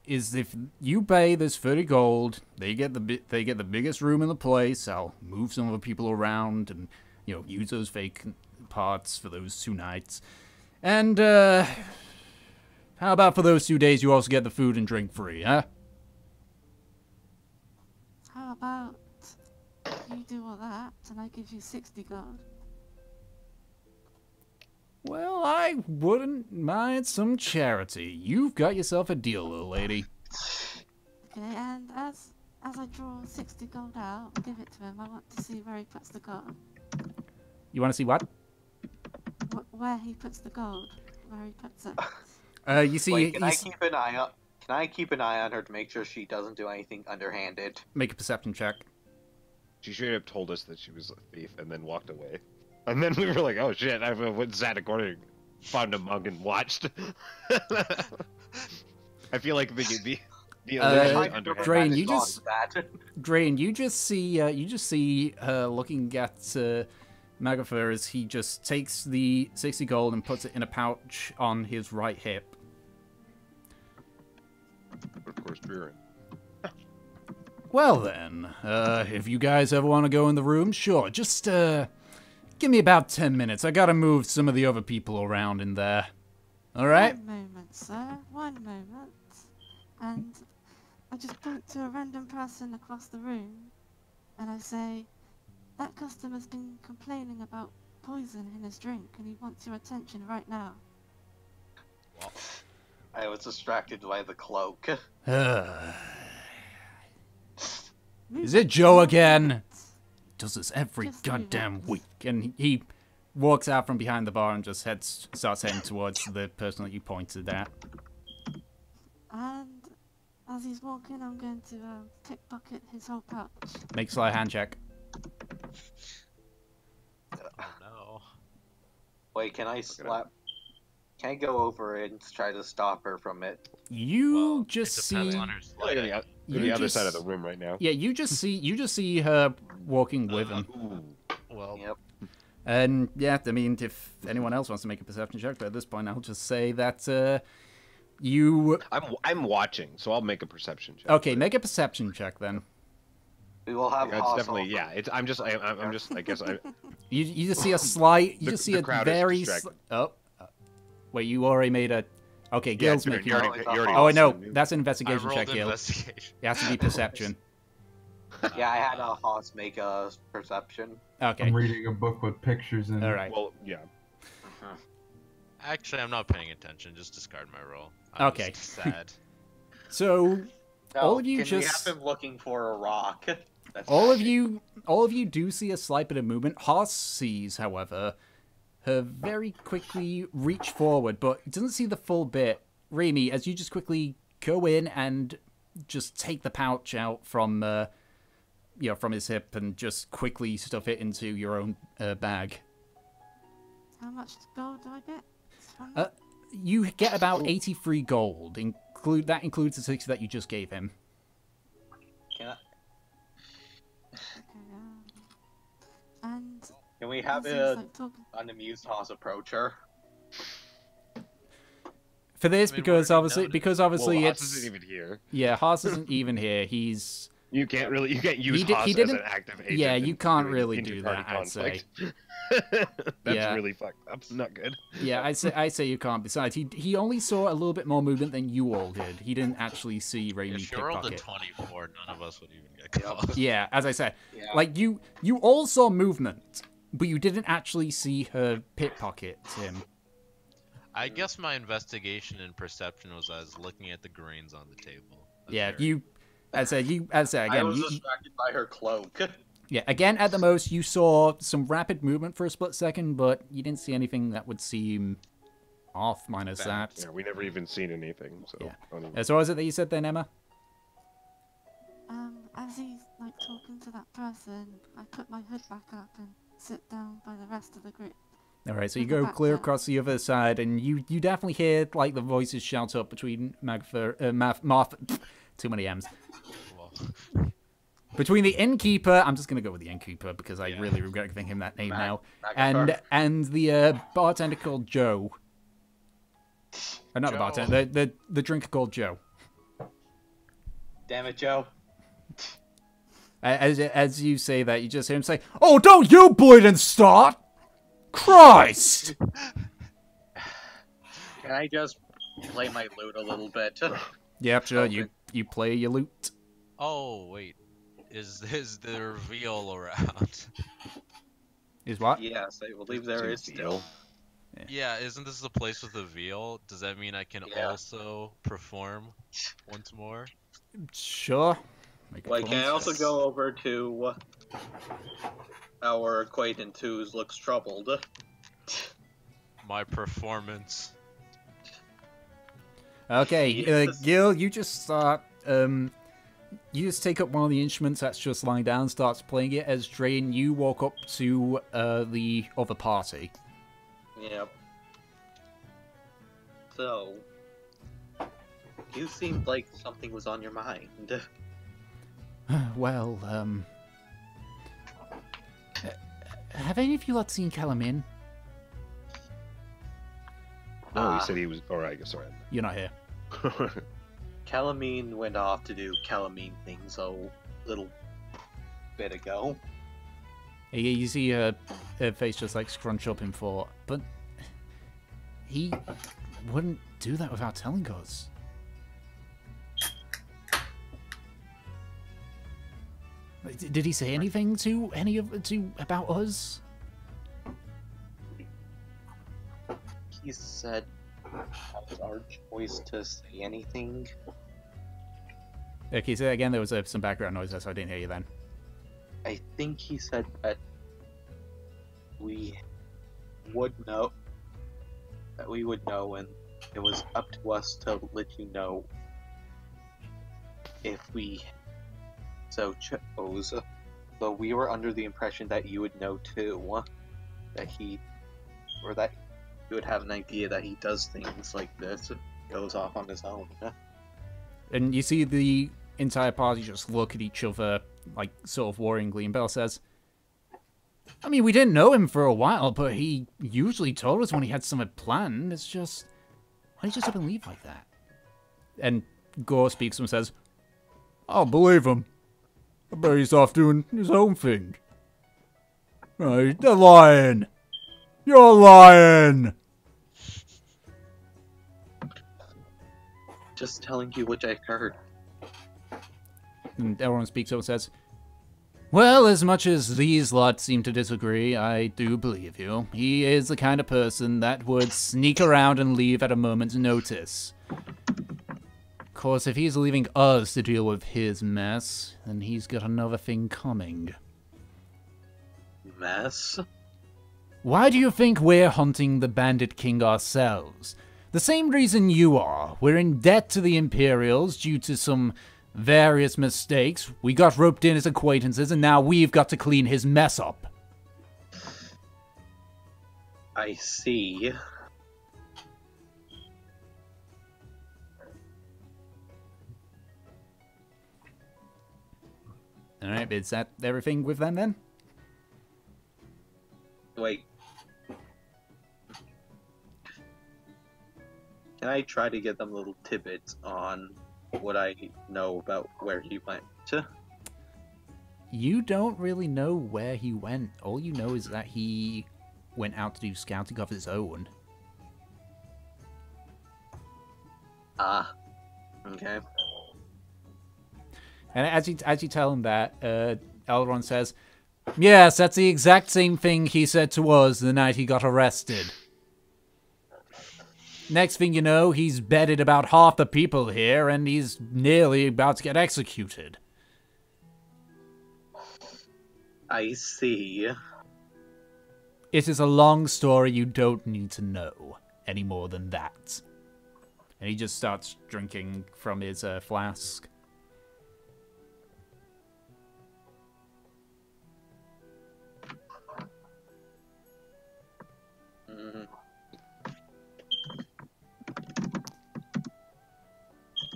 is if you pay this 30 gold, they get the biggest room in the place. I'll move some of the people around and, you know, use those fake parts for those 2 nights. And, how about for those 2 days you also get the food and drink free, huh? How about you do all that and I give you 60 gold? Well, I wouldn't mind some charity. You've got yourself a deal, little lady. Okay, and as I draw 60 gold out, give it to him. I want to see where he puts the gold. You want to see what? Where he puts the gold. Where he puts it. You see, Wait, can I keep an eye on? Can I keep an eye on her to make sure she doesn't do anything underhanded? make a perception check. She straight up told us that she was a thief and then walked away. And then we were like, oh shit, I went and sat a corner, found a mug and watched. I feel like the Drain, you just see her looking at Magafer as he just takes the 60 gold and puts it in a pouch on his right hip. Of course, beer in. Well then, if you guys ever want to go in the room, sure, just give me about 10 minutes. I gotta move some of the other people around in there. Alright? 1 moment, sir. 1 moment. And I just point to a random person across the room and I say, that customer's been complaining about poison in his drink and he wants your attention right now. I was distracted by the cloak. Is it Joe again? Does this every Just 3 goddamn minutes. week. And he walks out from behind the bar and just starts heading towards the person that you pointed at. And as he's walking, I'm going to pickpocket his whole pouch. Make a sleight hand check. Oh no. Wait, can I slap? Can I go over and try to stop her from it? You Well, just it depends see. on her Like on sleight. the other side of the room right now. Yeah, you just see her walking with him. Ooh. Well, Yep. And yeah, I mean, if anyone else wants to make a perception check, but at this point, I'll just say that you. I'm watching, so I'll make a perception check. Okay, make a perception check then. We will have It's Haas definitely also. yeah. I'm just I guess I You just see a slight. You The- just see the a crowd is very. distracted. Wait, you already made a. Okay, Gil's making. you already Oh no, Awesome. that's an I investigation rolled check, Gil. investigation. It has to be perception. Yeah, I had a Haas make a perception. Okay. I'm reading a book with pictures in it. All right. well yeah. Actually, I'm not paying attention. Just discard my roll. I'm Okay. just sad. So No, All of you can just- we have him looking for a rock? That's all of fine. you do see a slight bit of movement. Haas sees, however, her very quickly reach forward, but doesn't see the full bit. Remy, as you just quickly go in and just take the pouch out from from his hip and just quickly stuff it into your own bag. How much gold do I get from that? You get about 83 gold. That includes the 60 that you just gave him. Can, I, Okay, and can we have as he's, an like, talking, unamused Haas approach her? For this, I mean, because we're already obviously, down to- because obviously well, Haas it's isn't even here. yeah, Haas isn't even here. He's You can't use He Haas as didn't- an active agent. yeah, you in can't doing really do inter-party that, I'd say. conflict. That's Yeah. really fucked up. Not good. yeah. I say you can't. Besides, he only saw a little bit more movement than you all did. He didn't actually see Raimi If you rolled a pickpocket. 24, none of us would even get close. Yeah, as I said, Yeah. like you all saw movement, but you didn't actually see her pickpocket him. I guess my investigation and perception was I was looking at the grains on the table. That's Yeah, very- you. As I said I again, was you, distracted by her cloak. yeah, again at the most you saw some rapid movement for a split second, but you didn't see anything that would seem off. Minus that. Yeah, we never even seen anything. So Yeah. I don't even- So what was it that you said then, Emma? as he's like talking to that person, I put my hood back up and sit down by the rest of the group. All right, so you With the go back clear down. across the other side, and you definitely hear like the voices shout up between Martha. Too many M's. Well, Between the innkeeper, I'm just gonna go with the innkeeper because I Yeah. really regret giving him that name now, Magathar. and the bartender called Joe. Not the Joe. bartender, the drinker called Joe. Damn it, Joe. As you say that, you just hear him say, "Oh, don't you bleed and start! Christ!" Can I just play my lute a little bit? Yep, sure. Okay. You play your loot. oh wait, is the reveal around? Is what? Yes, I believe there is still. Yeah, isn't this the place with the veal? Does that mean I can Yeah. also perform once more? Sure. Make a Like, can I promise. also go over to our acquaintance who looks troubled? My performance. Okay, Jesus. Gil, you just start. You just take up one of the instruments that's just lying down, starts playing it as Dre and you walk up to the other party. Yep. So, you seemed like something was on your mind. Well, have any of you lot seen Calamin? No, he said he was. All right, I guess. Sorry. You're not here. Calamine went off to do Calamine things a little bit ago. You see her face just like scrunch up in thought, but he wouldn't do that without telling us. Did he say anything to about us? He said it was our choice to say anything. Okay, so again, there was some background noise, so I didn't hear you then. I think he said that we would know, and it was up to us to let you know if we so chose. But we were under the impression that you would know too, that you would have an idea that he does things like this, goes off on his own. And you see the entire party just look at each other, like, sort of worryingly, and Belle says, I mean, we didn't know him for a while, but he usually told us when he had something planned. It's just, why did he just up and leave like that? And Gore speaks and says, I'll believe him. I bet he's off doing his own thing. Right, they're lying. You're lying. Just telling you what I heard. And everyone speaks up and says, well, as much as these lot seem to disagree, I do believe you. He is the kind of person that would sneak around and leave at a moment's notice. Of course, if he's leaving us to deal with his mess, then he's got another thing coming. Mess? Why do you think we're hunting the Bandit King ourselves? The same reason you are. We're in debt to the Imperials due to some various mistakes. We got roped in as acquaintances, and now we've got to clean his mess up. I see. Alright, is that everything with them then? Wait. Can I try to get them little tidbits on what I know about where he went to? You don't really know where he went. All you know is that he went out to do scouting of his own. Ah. Okay. And as you tell him that, Elrond says, "Yes, that's the exact same thing he said to us the night he got arrested. Next thing you know, he's bedded about half the people here, and he's nearly about to get executed." I see. It is a long story. You don't need to know any more than that. And he just starts drinking from his flask.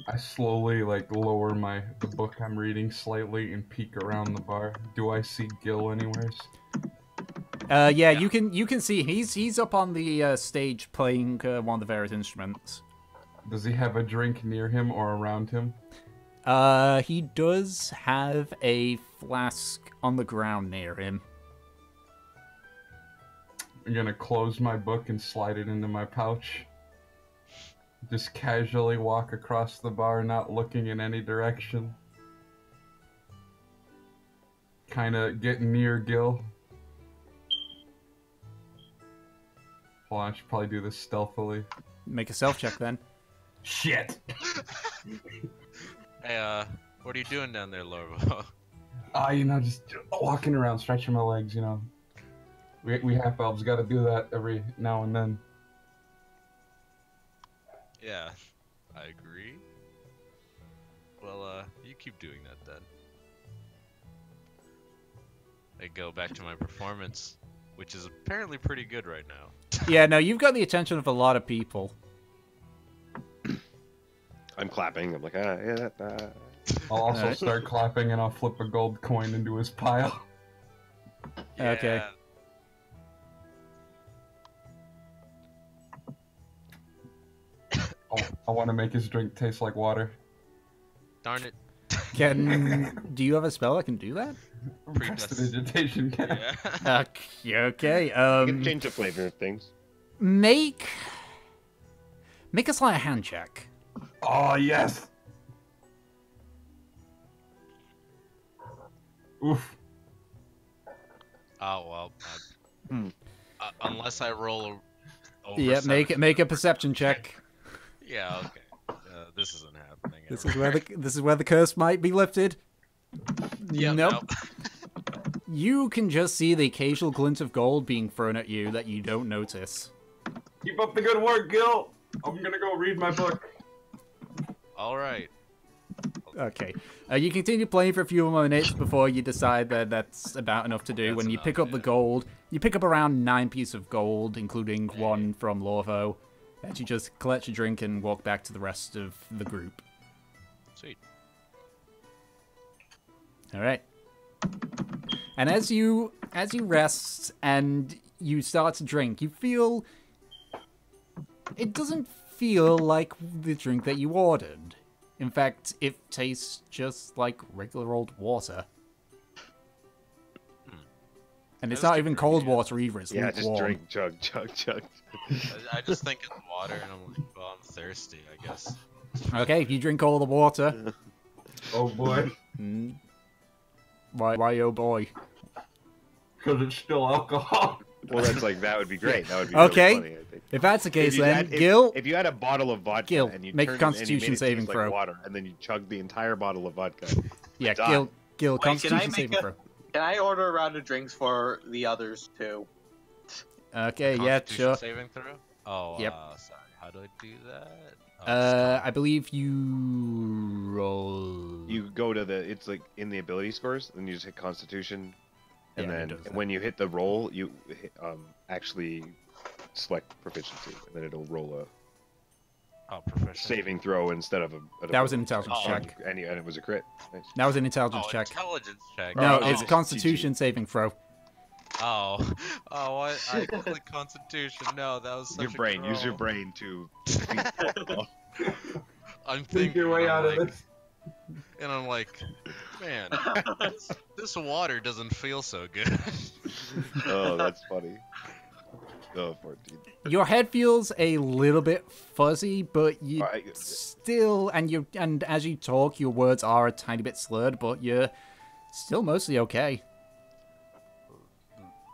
I slowly lower the book I'm reading slightly and peek around the bar. Do I see Gil anywheres? Yeah, you can see he's up on the stage playing one of the various instruments. Does he have a drink near him or around him? He does have a flask on the ground near him. I'm gonna close my book and slide it into my pouch. Just casually walk across the bar, not looking in any direction. Kinda get near Gil. Hold on, I should probably do this stealthily. Make a stealth check then. Shit! Hey, what are you doing down there, Lorvo? Just walking around, stretching my legs, We half elves gotta do that every now and then. Yeah, I agree. Well, you keep doing that then. I go back to my performance, which is apparently pretty good right now. Yeah, no, you've got the attention of a lot of people. I'm clapping. I'm like, yeah. I'll also Alright. start clapping and I'll flip a gold coin into his pile. Okay. Yeah, I want to make his drink taste like water. darn it. Do you have a spell that can do that? Prestidigitation can. Yeah. Okay. You can change the flavor of things. Make a sleight of hand check. Oh, yes! Oof. Oh well. Unless I roll over. Yeah, 7. make a perception check. Yeah. Okay. This isn't happening. This is where the curse might be lifted. Yeah. Nope. You can just see the occasional glint of gold being thrown at you that you don't notice. Keep up the good work, Gil! I'm gonna go read my book. All right. Okay. You continue playing for a few more minutes before you decide that that's about enough to do. That's When you enough, pick up the yeah. gold, you pick up around 9 pieces of gold, including one from Lorvo. And you just collect your drink and walk back to the rest of the group. Sweet. All right. And as you rest and you start to drink, you feel it doesn't feel like the drink that you ordered. In fact, it tastes just like regular old water. And it's That's not even good cold review. water either. It's Yeah, just lukewarm. drink, chug, chug, chug. I just think it's water, and I'm like, well, I'm thirsty, I guess. Okay, if you drink all the water. Oh boy. Why, oh boy. Because it's still alcohol. Well, that would be great. That would be Okay. really funny, I think. If that's the case, If you then, had- if- Gil, If you had a bottle of vodka Gil, and you make a turned it and you Constitution made it saving taste throw. like water, and then you chugged the entire bottle of vodka. yeah, die. Gil, Wait, can I Constitution make saving a- throw. Can I order a round of drinks for the others too? Okay, yeah, Constitution sure. saving throw? Oh, Yep. Sorry, how do I do that? Oh, I believe you roll You go to it's like in the ability scores, then you just hit Constitution, and Yeah, it then does that. when you hit the roll, you actually select proficiency, and then it'll roll Oh, a proficient. saving throw instead of a. That was an intelligence Oh, check. And it was a crit. Nice. That was an intelligence Oh, check. intelligence check. No, Oh, it's oh. Constitution saving throw. Oh, I clicked Constitution. No, that was such Your a brain. Use your grow. brain to. I'm Think thinking. your way I'm out like, of this. And I'm like, man, this water doesn't feel so good. Oh, that's funny. Oh, 14. Your head feels a little bit fuzzy, but you Alright. still, and as you talk, your words are a tiny bit slurred, but you're still mostly okay.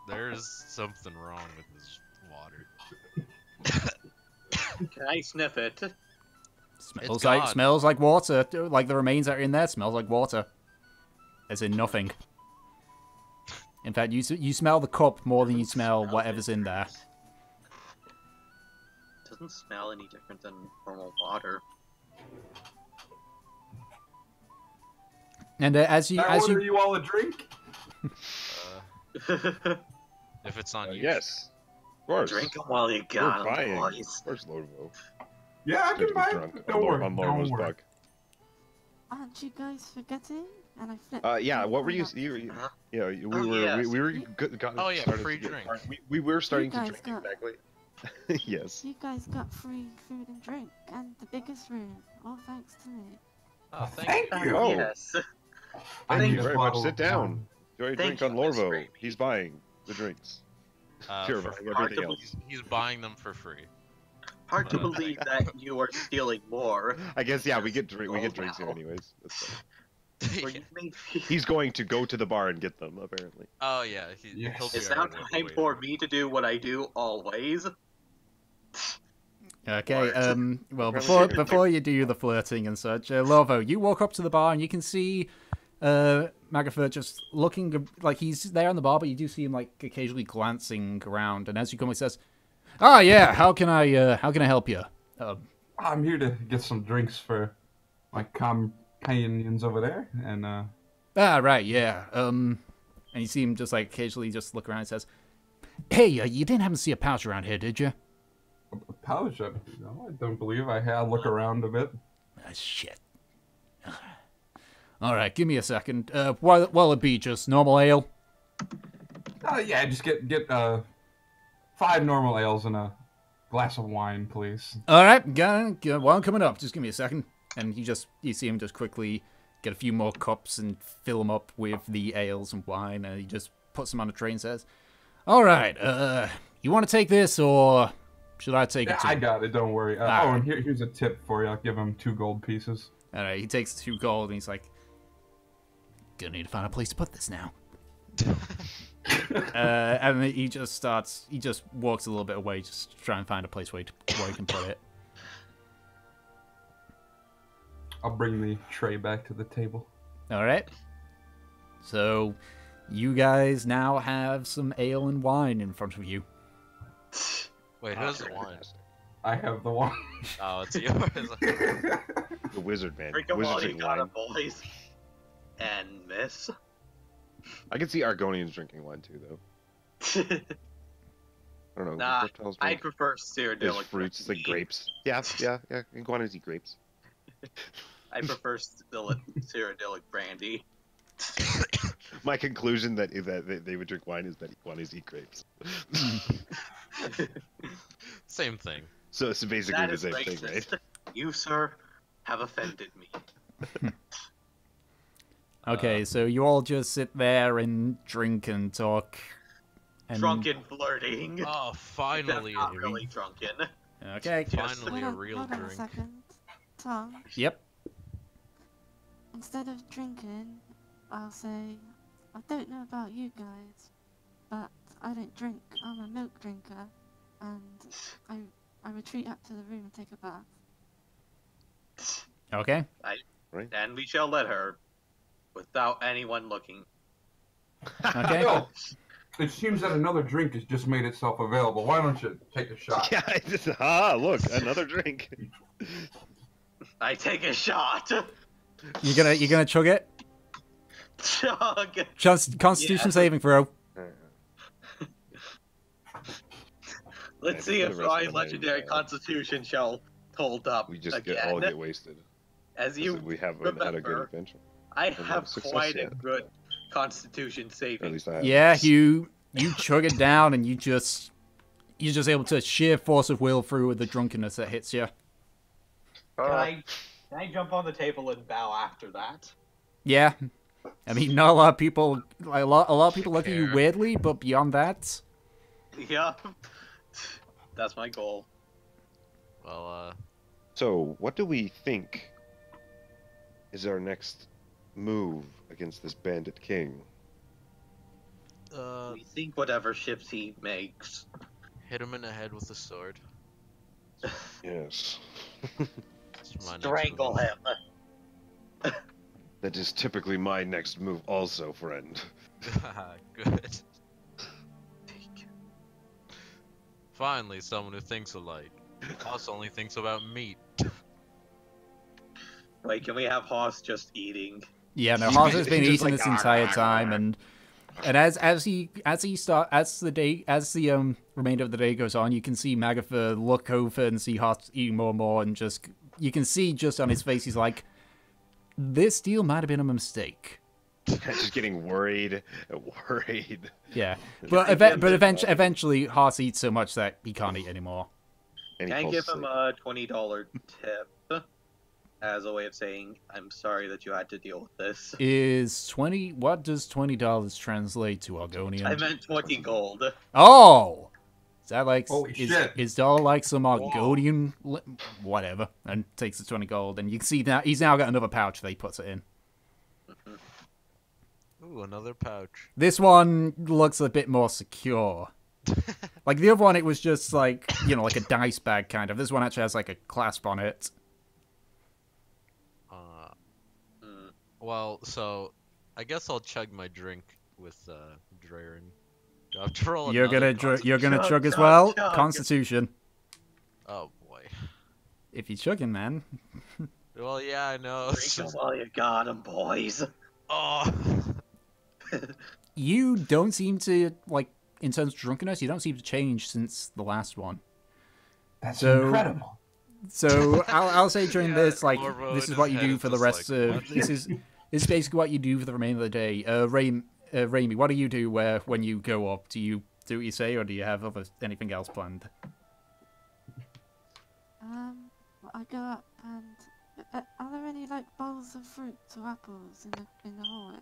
There's something wrong with this water. Can I sniff it? Smells like water. Like the remains that are in there smells like water. As in nothing. In fact, you smell the cup more than you smell whatever's in there. Doesn't smell any different than normal water. And as you Order you all a drink? If it's on you. Yes. Of course. Drink 'em while you We're got 'em, buying. boys. Of course, Lorvo. Yeah, I can buy Drunk it. Don't worry. on Don't Lorvo's worry. buck. Aren't you guys forgetting? And I flipped. Yeah. What were you? up. Huh? Yeah. We Oh, were. yes. We were. Got, Oh, yeah, started free to get- drink. We were starting to guys drink got- exactly. Yes. You guys got free food and drink, and the biggest room, all thanks to me. Oh, Thank you. you. Oh. Yes. I Thank need you a very much. bottle Sit of down. wine. Enjoy a Thank drink on you, Miss Lorvo. Raimi. He's buying the drinks. Sure, For buying free. everything else. He's buying them for free. Hard to believe that you are stealing more. I guess we get Oh, drinks here wow. anyways. That's fine. Or you made- He's going to go to the bar and get them apparently. Oh yeah, Yes. he'll be It's now alright with the time waiter. for me to do what I do always. Okay, well, Apparently- before you do the flirting and such, Lorvo, you walk up to the bar and you can see Magafer just looking like he's there on the bar, but you do see him like occasionally glancing around. And as you come, he says, "Ah, yeah, how can I help you?" I'm here to get some drinks for my companions over there, and Right, yeah. And you see him just like occasionally just look around and says, "Hey, you didn't happen to see a pouch around here, did you?" a pouch. No, I don't believe I had. Look around a bit. Ah, shit. All right, give me a second. What'll it be? Just normal ale? Yeah, just get 5 normal ales and a glass of wine, please. All right, got one coming up. Just give me a second. And you see him just quickly get a few more cups and fill them up with the ales and wine, and he just puts them on a tray and says, "All right, you want to take this, or should I take Yeah, it too?" I got it. Don't worry. All right. And here's a tip for you. I'll give him 2 gold pieces. All right, he takes 2 gold, and he's like, "Gonna need to find a place to put this now." And then he just walks a little bit away, just to try and find a place where he can put it. I'll bring the tray back to the table. All right. So, you guys now have some ale and wine in front of you. Wait, who has the wine? I have the wine. Oh, it's yours. The wizard man. Drink 'em while you Wizarding got 'em, wine. boys. And miss. I can see Argonians drinking wine too, though. I don't know. Nah, reptiles I drink- prefer There's Cyrodiilic fruits like brandy. grapes. Yeah. Iguanas eat grapes. I prefer Cyrodiilic brandy. My conclusion that they would drink wine is that iguanas eat grapes. Same thing. So it's basically That the is same thing, racist. right? You, sir, have offended me. Okay, so you all just sit there and drink and talk. And... Drunken flirting. Oh, That's finally, not really drunken. Okay. finally a Hold on, real hold on a drink. second. Tom, Yep. instead of drinking, I'll say, I don't know about you guys, but I don't drink. I'm a milk drinker, and I retreat up to the room and take a bath. Okay. And we shall let her, without anyone looking. Okay. Bill, it seems that another drink has just made itself available. Why don't you take a shot? Yeah, look, another drink. I take a shot. You're gonna chug it? Chug. Constitution Yeah. saving throw. Let's Yeah, see for if the rest my of the night, legendary Constitution shall hold up We just again. all get wasted. As you We haven't had a good remember, adventure. I Haven't have success quite a yet, good Constitution Or at saving. least I have. Yeah, you chug it down, and you're just able to sheer force of will through the drunkenness that hits you. Can I jump on the table and bow after that? Yeah, I mean, not a lot of people, a lot of people look at you Care. weirdly, but beyond that, Yeah. That's my goal. Well, So, what do we think is our next move against this bandit king? We think whatever ships he makes. hit him in the head with a sword. Yes. That's my next Strangle move. him. That is typically my next move also, friend. Good. Finally, someone who thinks alike. Hoss only thinks about meat. Wait, can we have Hoss just eating? yeah, no, Hans has been Just eating like, this entire time, and as the remainder of the day goes on, you can see Magatha look over and see Hans eating more and more, and just you can see just on his face he's like, this deal might have been a mistake. Just getting worried. Yeah, but eventually Hans eats so much that he can't eat anymore. And Can he I falls give him asleep. a $20 tip as a way of saying I'm sorry that you had to deal with this? What does $20 translate to Argonian? I meant 20 gold. Oh! Is that like Holy shit. is dollar like some Argonian whatever? And takes the 20 gold, and you can see that he's now got another pouch that he puts it in. Ooh, another pouch. This one looks a bit more secure. Like the other one, it was just like, like a dice bag kind of. This one actually has like a clasp on it. Well, so I guess I'll chug my drink with Draren. Do I have to roll You're another gonna Chug, chug as chug, well. chug. Constitution. Oh boy. If you're chugging, man. Well, yeah, I know. Drink 'em while you got 'em, boys. Oh. You don't seem to, like, in terms of drunkenness, you don't seem to change since the last one. That's So- incredible. So I'll say during Yeah, this, like, Morbo this in is what his you do head for the is rest like, of what? this is basically what you do for the remainder of the day. Raimi, what do you do when you go up? Do you do what you say, or do you have anything else planned? Well, I go up and are there any like bowls of fruit or apples in the hallways?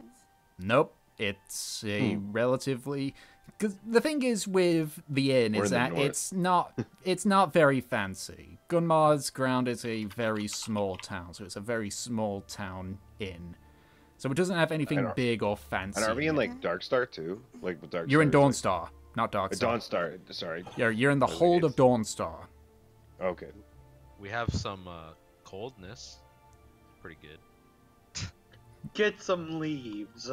Nope. It's a relatively, because the thing is with the inn We're is in the that north. it's not very fancy. Gunmars Ground is a very small town, so it's a very small town inn. So it doesn't have anything big or fancy. And are we in like Darkstar too? Like with Darkstar? You're in is, like- Dawnstar, not Darkstar. Dawnstar. Sorry. You're in the Those are hold gates. of Dawnstar. Okay. We have some coldness. Pretty good. Get some leaves.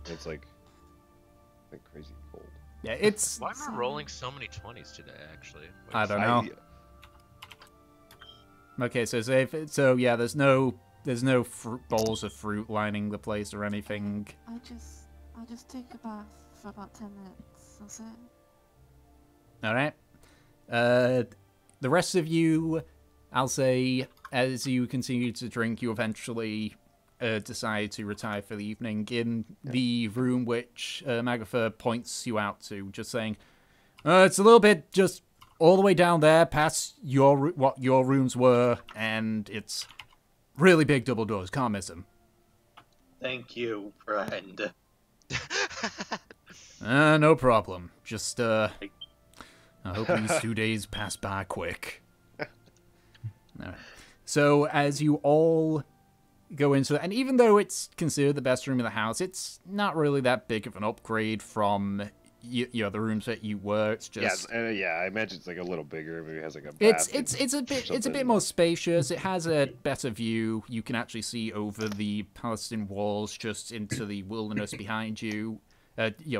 It's like crazy cold. Yeah, it's. Why am I rolling so many 20s today, actually? Wait, I don't know. Okay, so yeah, there's no bowls of fruit lining the place or anything. I just take a bath for about 10 minutes or so. All right. The rest of you, I'll say, as you continue to drink, you eventually decide to retire for the evening in the room which Magatha points you out to, just saying, it's a little bit just all the way down there past what your rooms were, and it's really big double doors. Can't miss them. Thank you, friend. No problem. Just, I hope these 2 days pass by quick. Alright. So, as you all go into it, and even though it's considered the best room in the house, it's not really that big of an upgrade from the rooms that you were. It's just I imagine it's like a little bigger. Maybe it has like a. it's bath a bit more spacious. It has a better view. You can actually see over the Palestine walls, just into the wilderness behind you.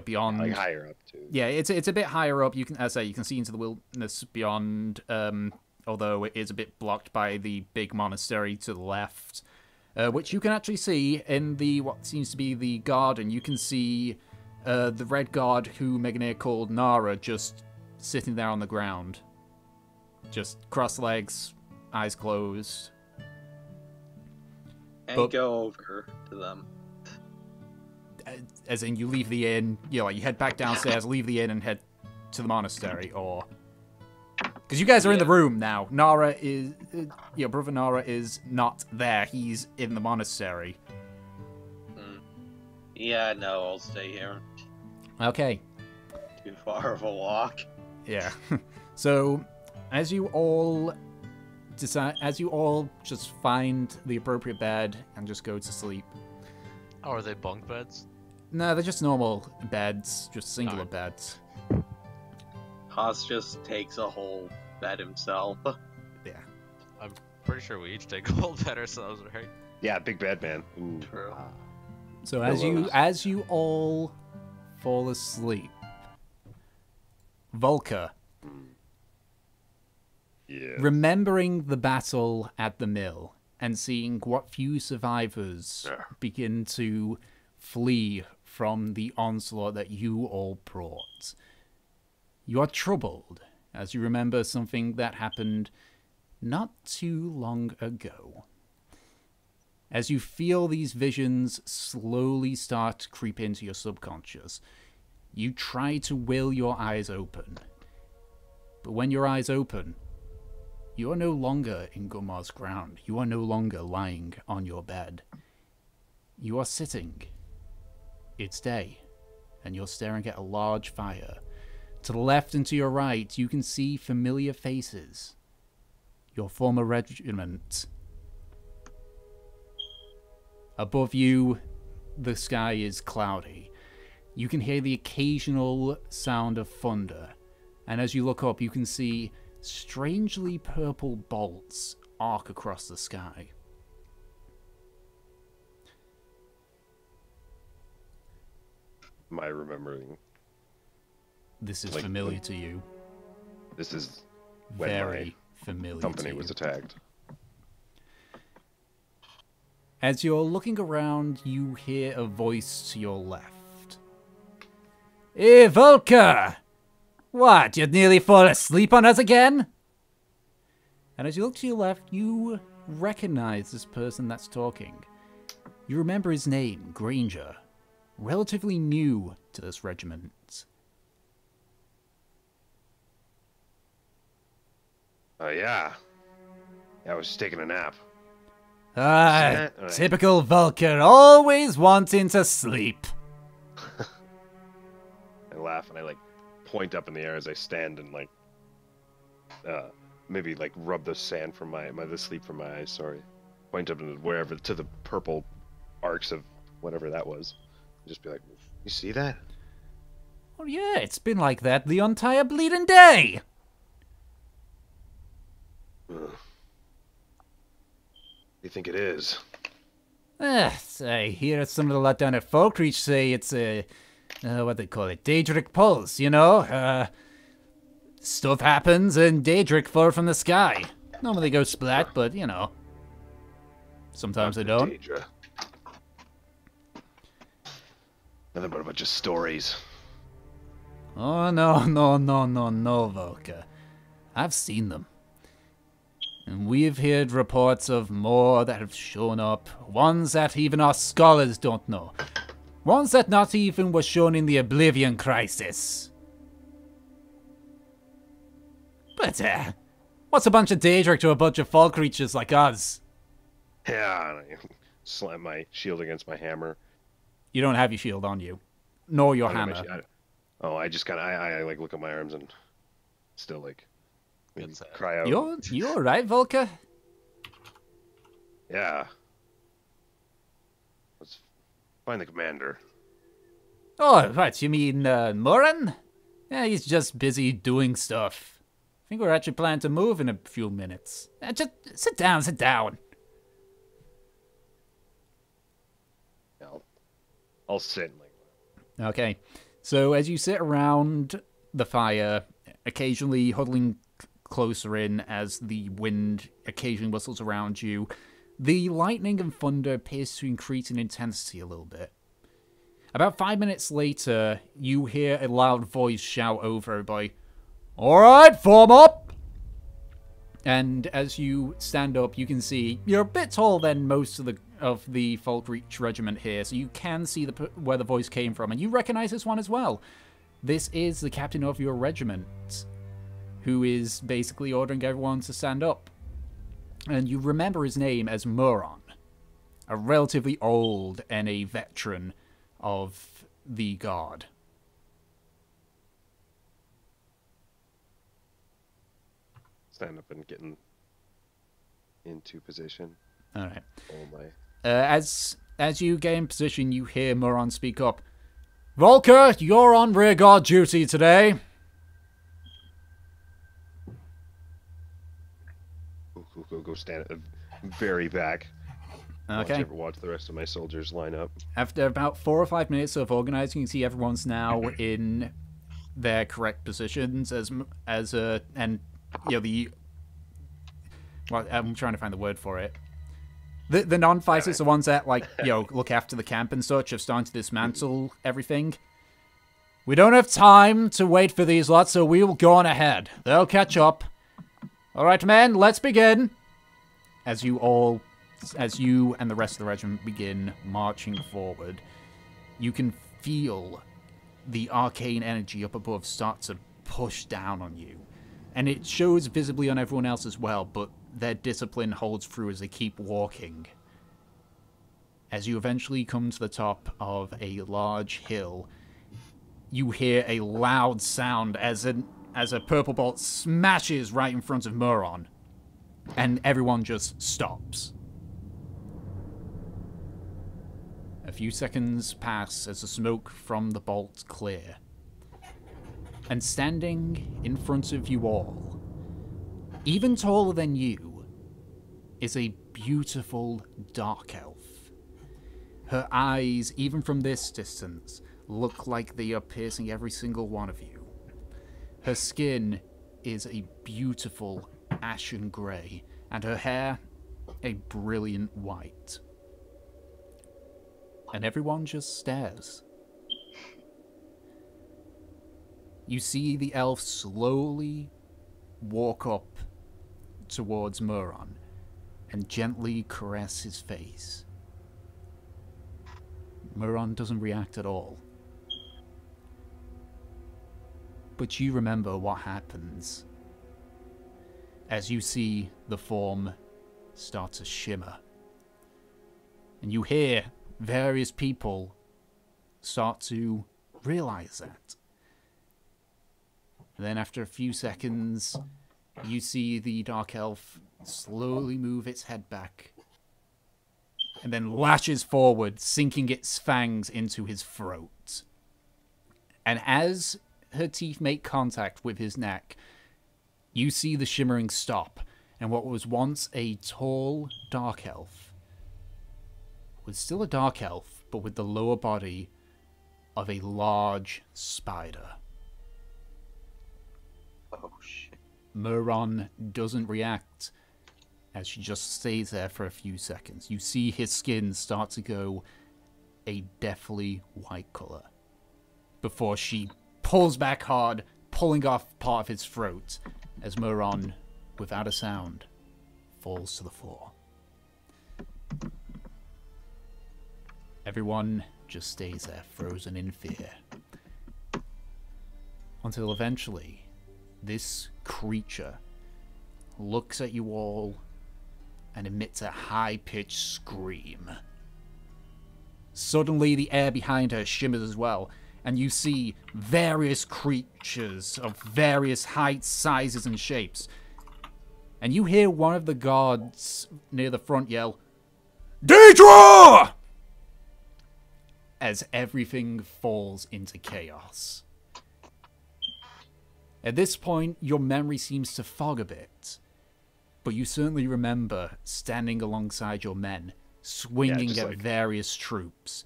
Beyond, like higher up too. yeah, it's a bit higher up. You can, as I say, you can see into the wilderness beyond, although it is a bit blocked by the big monastery to the left, which you can actually see in the what seems to be the garden. You can see the red guard who Meganeer called Nara just sitting there on the ground. Just crossed legs, eyes closed. And go over to them. As in, you leave the inn, you head back downstairs, leave the inn, and head to the monastery, or... Because you guys are in the room now. Nara is... your brother Nara is not there. He's in the monastery. Yeah, no, I'll stay here. Okay. Too far of a walk. Yeah. So, as you all just find the appropriate bed and just go to sleep. Oh, are they bunk beds? No, they're just normal beds, just singular beds. Haas just takes a whole bed himself. Yeah. I'm pretty sure we each take a whole bed ourselves, right? Yeah, big bad man. Ooh. True. So as you all fall asleep, Volker, Yeah. remembering the battle at the mill and seeing what few survivors begin to flee from the onslaught that you all brought, you are troubled as you remember something that happened not too long ago. As you feel these visions slowly start to creep into your subconscious, you try to will your eyes open. But when your eyes open, you are no longer in Gunmars ground. You are no longer lying on your bed. You are sitting. It's day, and you're staring at a large fire. To the left and to your right, you can see familiar faces. Your former regiment. Above you, the sky is cloudy. You can hear the occasional sound of thunder, and as you look up, you can see strangely purple bolts arc across the sky. Am I remembering? This is familiar to you. This is when Very familiar my company to you. was attacked. As you're looking around, you hear a voice to your left. Hey, Volker! What, you'd nearly fall asleep on us again? And as you look to your left, you recognize this person that's talking. You remember his name, Granger. Relatively new to this regiment. Yeah. I was just taking a nap. Ah, Alright. typical Volker, always wanting to sleep. I laugh and I point up in the air as I stand and maybe rub the sand from the sleep from my eyes. Sorry, point up in wherever to the purple arcs of whatever that was. Just be like, you see that? Oh yeah, it's been like that the entire bleeding day. Ugh. You think it is? I hear some of the lot down at Folkreach say it's a, what they call it, Daedric pulse, you know? Stuff happens and Daedric fall from the sky. Normally go splat, but, you know. Sometimes they don't. Daedra. Nothing but a bunch of stories. Oh, no, Volker. I've seen them. And we've heard reports of more that have shown up, ones that even our scholars don't know, ones that not even were shown in the Oblivion Crisis. But, what's a bunch of Daedric to a bunch of fall creatures like us? Yeah, and I slam my shield against my hammer. You don't have your shield on you, nor your I don't have hammer. my I just kind of, I look at my arms and still maybe cry out. You all right, Volker? Yeah. Let's find the commander. Oh, what, you mean, Moran? Yeah, he's just busy doing stuff. I think we're actually planning to move in a few minutes. Just sit down. I'll sit. Okay, so as you sit around the fire, occasionally huddling closer in as the wind occasionally whistles around you. The lightning and thunder appears to increase in intensity a little bit. About 5 minutes later, you hear a loud voice shout over everybody, "Alright, form up!" And as you stand up, you can see you're a bit taller than most of the Falkreach regiment here, so you can see where the voice came from, and you recognize this one as well. This is the captain of your regiment, who is basically ordering everyone to stand up. And you remember his name as Muron, a relatively old and a veteran of the Guard. Stand up and getting into position. All right. Oh my. As you get in position, you hear Muron speak up. "Volker, you're on rear guard duty today." Go stand very back. Okay. Watch the rest of my soldiers line up. After about 4 or 5 minutes of organizing, you see everyone's now in their correct positions and well, I'm trying to find the word for it. The non-fighters, the ones that look after the camp and such, have started to dismantle everything. "We don't have time to wait for these lots, so we will go on ahead. They'll catch up. All right, men, let's begin." As you and the rest of the regiment begin marching forward, you can feel the arcane energy up above start to push down on you. And it shows visibly on everyone else as well, but their discipline holds through as they keep walking. As you eventually come to the top of a large hill, you hear a loud sound as a purple bolt smashes right in front of Muron, and everyone just stops. A few seconds pass as the smoke from the bolt clear. And standing in front of you all, even taller than you, is a beautiful dark elf. Her eyes, even from this distance, look like they are piercing every single one of you. Her skin is a beautiful ashen grey, and her hair a brilliant white. And everyone just stares. You see the elf slowly walk up towards Muron and gently caress his face. Muron doesn't react at all. But you remember what happens as you see the form start to shimmer. And you hear various people start to realize that. And then after a few seconds, you see the dark elf slowly move its head back and then lashes forward, sinking its fangs into his throat. And as her teeth make contact with his neck, you see the shimmering stop, and what was once a tall dark elf was still a dark elf, but with the lower body of a large spider. Oh, shit. Muron doesn't react as she just stays there for a few seconds. You see his skin start to go a deathly white color before she pulls back hard, pulling off part of his throat as Muron, without a sound, falls to the floor. Everyone just stays there, frozen in fear. Until eventually, this creature looks at you all and emits a high-pitched scream. Suddenly, the air behind her shimmers as well, and you see various creatures of various heights, sizes, and shapes. And you hear one of the guards near the front yell, "Deidre!" as everything falls into chaos. At this point, your memory seems to fog a bit, but you certainly remember standing alongside your men, swinging at various troops.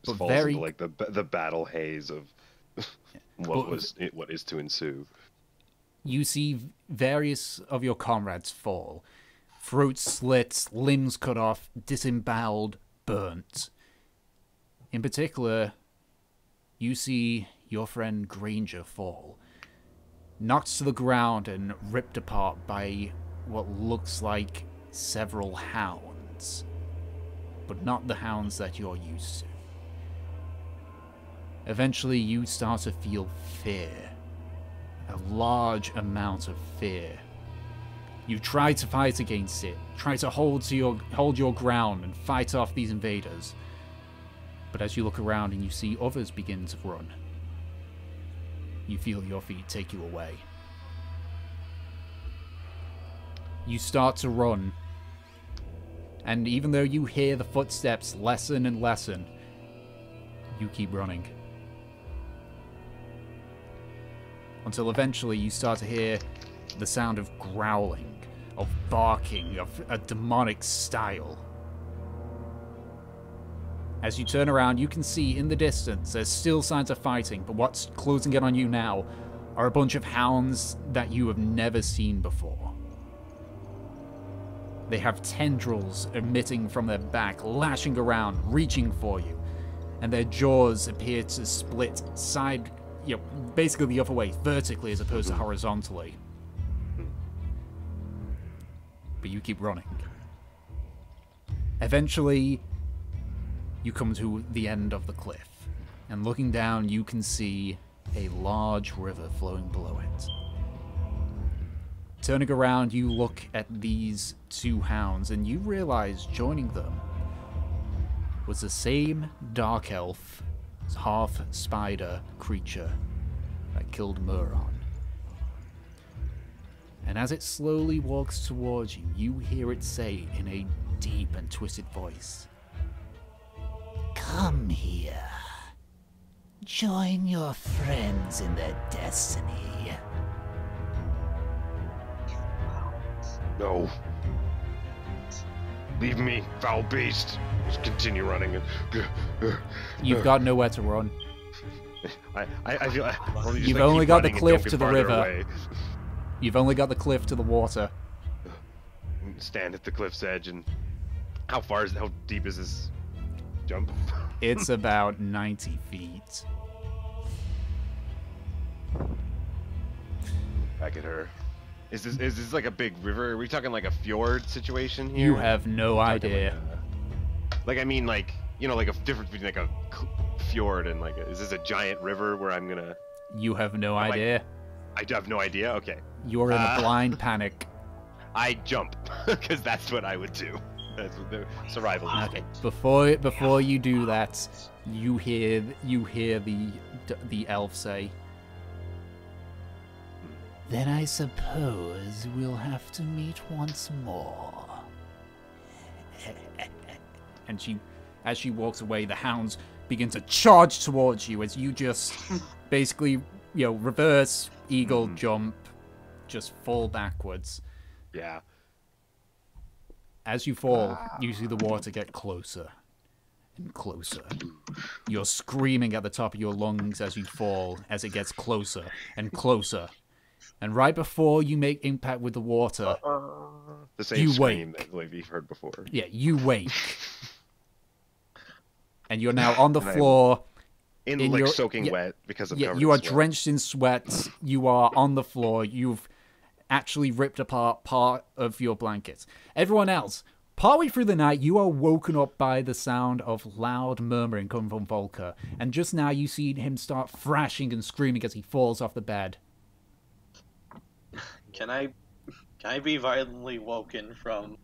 But falls into like the battle haze of what is to ensue. you see various of your comrades fall. Throats slit, limbs cut off, disemboweled, burnt. In particular, you see your friend Granger fall, knocked to the ground and ripped apart by what looks like several hounds, but not the hounds that you're used to. Eventually, you start to feel fear, a large amount of fear. You try to fight against it, try to hold your ground and fight off these invaders. But as you look around and you see others begin to run, you feel your feet take you away. You start to run, and even though you hear the footsteps lessen and lessen, you keep running. Until eventually you start to hear the sound of growling, of barking, of a demonic style. As you turn around, you can see in the distance there's still signs of fighting, but what's closing in on you now are a bunch of hounds that you have never seen before. They have tendrils emitting from their back, lashing around, reaching for you, and their jaws appear to split basically the other way, vertically as opposed to horizontally. But you keep running. Eventually, you come to the end of the cliff, and looking down, you can see a large river flowing below it. Turning around, you look at these two hounds, and you realize joining them was the same dark elf, half spider creature that killed Muron. And as it slowly walks towards you, you hear it say in a deep and twisted voice, "Come here. Join your friends in their destiny." No. Leave me, foul beast. Just continue running. You've got nowhere to run. I feel You've only got the cliff to the river. You've only got the cliff to the water. Stand at the cliff's edge, and how deep is this jump? It's about 90 feet. Back at her. Is this like a big river? Are we talking like a fjord situation here? You have no idea. Like a difference between like a fjord and is this a giant river where I'm gonna? You have no idea. I have no idea. Okay. You're in a blind panic. I jump because that's what I would do. That's what the survival is. Okay. Before you do that, you hear the elf say, "Then I suppose we'll have to meet once more." And as she walks away, the hounds begin to charge towards you as you just basically, reverse eagle jump, just fall backwards. Yeah. As you fall, you see the water get closer and closer. You're screaming at the top of your lungs as you fall, as it gets closer and closer. And right before you make impact with the water, the same you scream wake. that we've heard before. Yeah, you wake. And you're now on the floor. Soaking wet because of you are drenched in sweat. You are on the floor. You've actually ripped apart part of your blankets. Everyone else, partway through the night, you are woken up by the sound of loud murmuring coming from Volker. And just now you see him start thrashing and screaming as he falls off the bed. Can I be violently woken from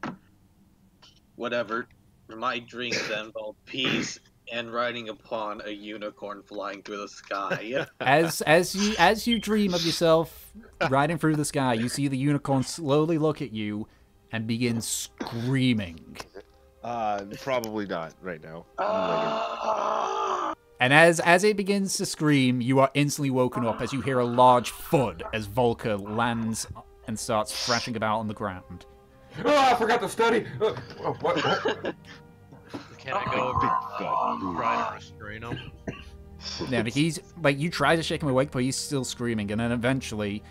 whatever my dreams involve peace and riding upon a unicorn flying through the sky? As you dream of yourself riding through the sky, you see the unicorn slowly look at you and begin screaming. Probably not right now. And as it begins to scream, you are instantly woken up as you hear a large thud as Volker lands and starts thrashing about on the ground. Oh, I forgot to study. What? Can I go over and try to restrain him? Then he's like, you try to shake him awake, but he's still screaming, and then eventually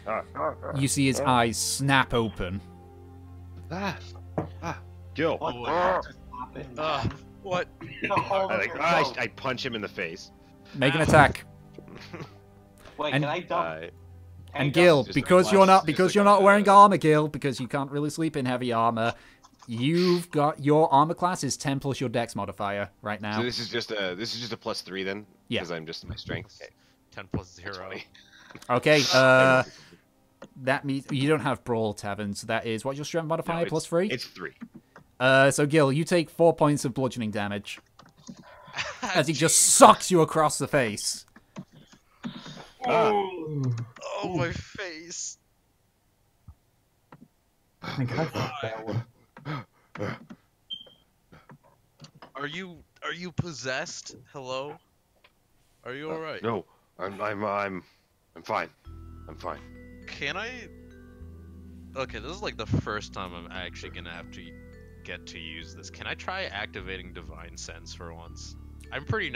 you see his eyes snap open. Gil. What? I punch him in the face. Make an attack. Wait, And- can I dump? And Gil, just because like you're not just like wearing armor, Gil, because you can't really sleep in heavy armor, you've got your armor class is 10 plus your dex modifier right now. So this is just a +3 then? Yeah. Because I'm just my strength. Okay. 10 plus 0. Okay, that means you don't have brawl tavern, so that is what's your strength modifier plus 3? It's 3. So Gil, you take 4 points of bludgeoning damage as he just sucks you across the face. Oh, my face. I think I got that one. Are you possessed? Hello? Are you alright? No, I'm fine. I'm fine. Can I? Okay, this is like the first time I'm actually gonna have to get to use this. Can I try activating Divine Sense for once? I'm pretty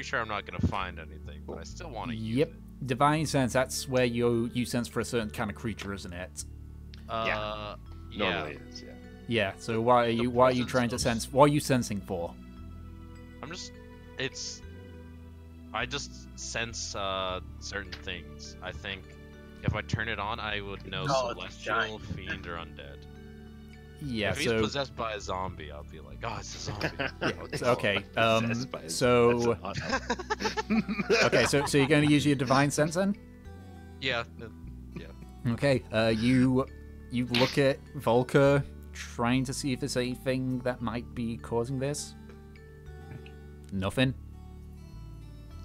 sure I'm not gonna find anything, but I still want to use Yep. it. Divine sense, that's where you sense for a certain kind of creature, isn't it? Yeah. Normally it is, yeah. Yeah, so why are you trying to sense? What are you sensing for? I just sense certain things. I think if I turn it on, I would know celestial, fiend, or undead. Yeah, if he's possessed by a zombie, I'll be like, oh, it's a zombie. okay. Possessed by a- So okay, so you're going to use your divine sense then? Yeah. Okay. You look at Volker, trying to see if there's anything that might be causing this. Nothing.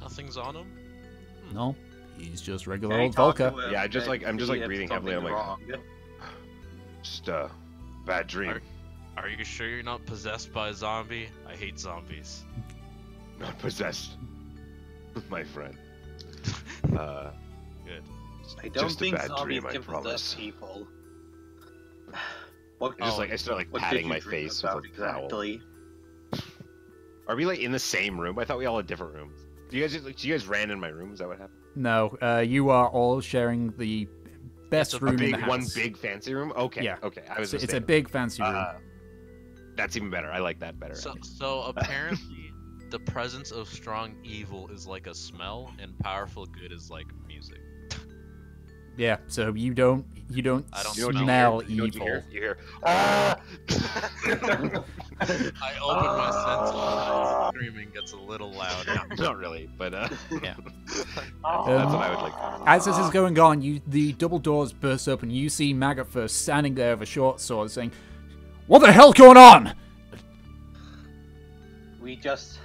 Nothing's on him. No. He's just regular Can I old talk to Volker. him Yeah, I'm just and like see if breathing heavily. I'm something's like, wrong? just bad dream. Are you sure you're not possessed by a zombie? I hate zombies. Not possessed, my friend. Good. I don't Just a think bad zombies dream, I can promise. possess people. What, I start like what patting did my you dream face with about a towel. exactly? Are we like in the same room? I thought we all had different rooms. Do you guys ran in my room? Is that what happened? No, you are all sharing the best room in the house. One big fancy room. Okay. Yeah. Okay. I was. So it's a mistaken. big fancy room. That's even better. I like that better. So apparently, the presence of strong evil is like a smell, and powerful good is like music. Yeah, so you don't I don't smell You know what evil. you hear? Ah! I open my senses, and screaming gets a little louder. Not really, but Yeah. that's what I would like. As this is going on, the double doors burst open. You see Maggot first standing there with a short sword saying, "What the hell's going on?" We just.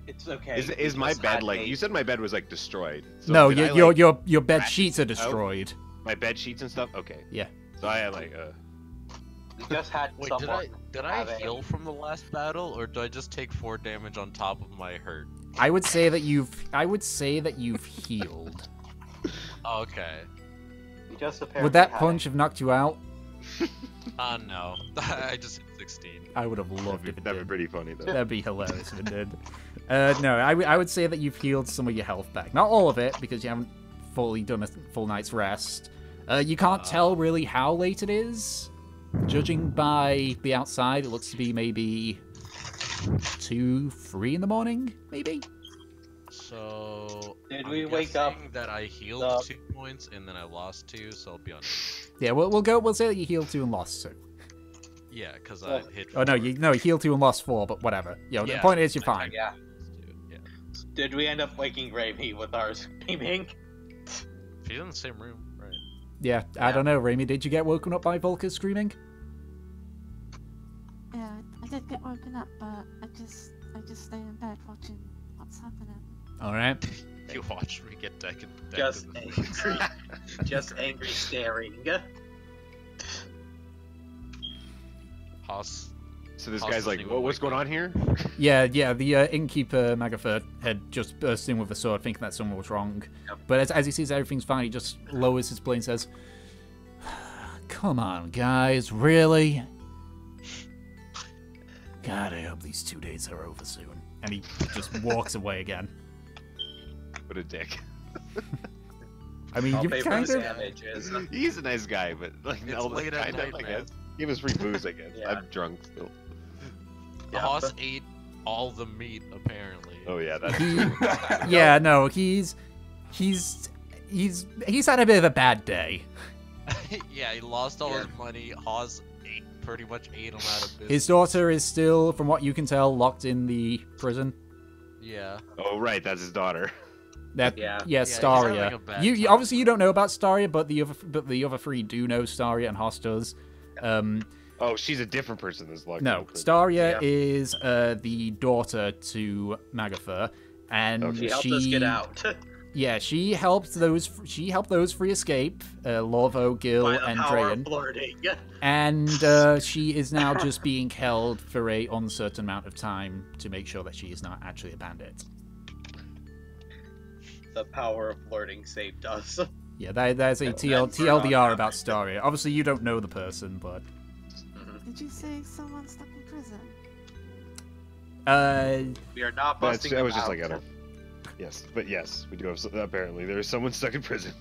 It's okay. Is We my just bed had like? a- You said my bed was like destroyed. So No, did I, your bed rat sheets are out? destroyed. my bed sheets and stuff. Okay. Yeah. So I had like We just had Wait, someone. did I have a- heal from the last battle, or do I just take 4 damage on top of my hurt? I would say that you've healed. Oh, okay. We just apparently Would that had punch have knocked you out? No. I just hit 16. I would have loved if it that'd be did. pretty funny though. That'd be hilarious if it did. No, I would say that you've healed some of your health back. Not all of it, because you haven't fully done a full night's rest. You can't tell really how late it is. Judging by the outside, it looks to be maybe 2, 3 in the morning, maybe? So... Did I'm we wake up guessing that I healed the- 2 points, and then I lost 2, so I'll be on... Yeah, we'll say that you healed 2 and lost 2. Yeah, because I hit... Oh, no, 4. you healed 2 and lost 4, but whatever. The Yeah, point is you're fine. Yeah. Yeah. Did we end up waking Raimi with our screaming? She's in the same room, right? Yeah, I don't know, Raimi, did you get woken up by Volker screaming? Yeah, I did get woken up, but I just stay in bed watching what's happening. Alright. You watch me get decked. Just angry. Just angry staring. Hoss. So this How's guy's the like, thing "What's with going on here?" Yeah, the innkeeper, Magafert, had just burst in with a sword, thinking that someone was wrong. Yep. But as he sees everything's fine, he just lowers his blade and says, "Come on, guys, really? God, I hope these 2 days are over soon." And he just walks away again. What a dick. I mean, I'll you've pay for kind the of... damages. He's a nice guy, but like, It's no, late at kind night, of, I man. guess. Give us free booze, I guess. Yeah. I'm drunk still. Yeah. Hoss ate all the meat, apparently. Oh yeah, that's He, true. yeah, no, he's had a bit of a bad day. Yeah, he lost all Yeah. his money. Hoss pretty much ate him out of business. His daughter is still, from what you can tell, locked in the prison. Yeah. Oh right, that's his daughter. That Yeah. he's Staria. having a bad You time. obviously you don't know about Staria, but the other three do know Staria, and Hoss does. Oh, she's a different person that's locked in No, prison. Staria Yeah. is the daughter to Magatha, and Okay. She helped us get out. Yeah, she helped those three escape, Lorvo, Gil, By the and power of Drayan. flirting. And she is now just being held for a uncertain amount of time to make sure that she is not actually a bandit. The power of flirting saved us. Yeah, there's a That's not TLDR about Staria. Obviously, you don't know the person, but Did you say someone stuck in prison? We are not That's, busting I them was just out. like, I don't. Yes, but yes, we do have. Apparently, there's someone stuck in prison.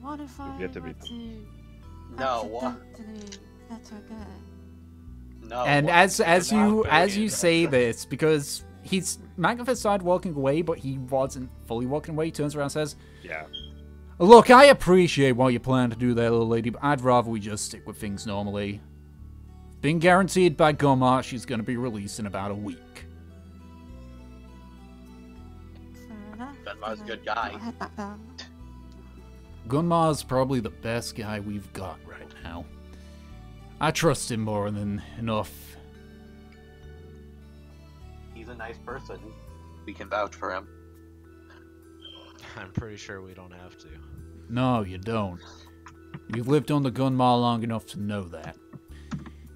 What if I yet to were be- to No. accidentally let her go? No. and as you Not say this, because Magatha started walking away, but he wasn't fully walking away. He turns around and says, Yeah. "Look, I appreciate what you plan to do there, little lady, but I'd rather we just stick with things normally. Been guaranteed by Gunmars she's going to be released in about a week." Fair enough. Gunmar's a then good I'll guy. head back down. Gunmar's probably the best guy we've got right now. I trust him more than enough. He's a nice person. We can vouch for him. I'm pretty sure we don't have to. No, you don't. You've lived on the Gunmar long enough to know that.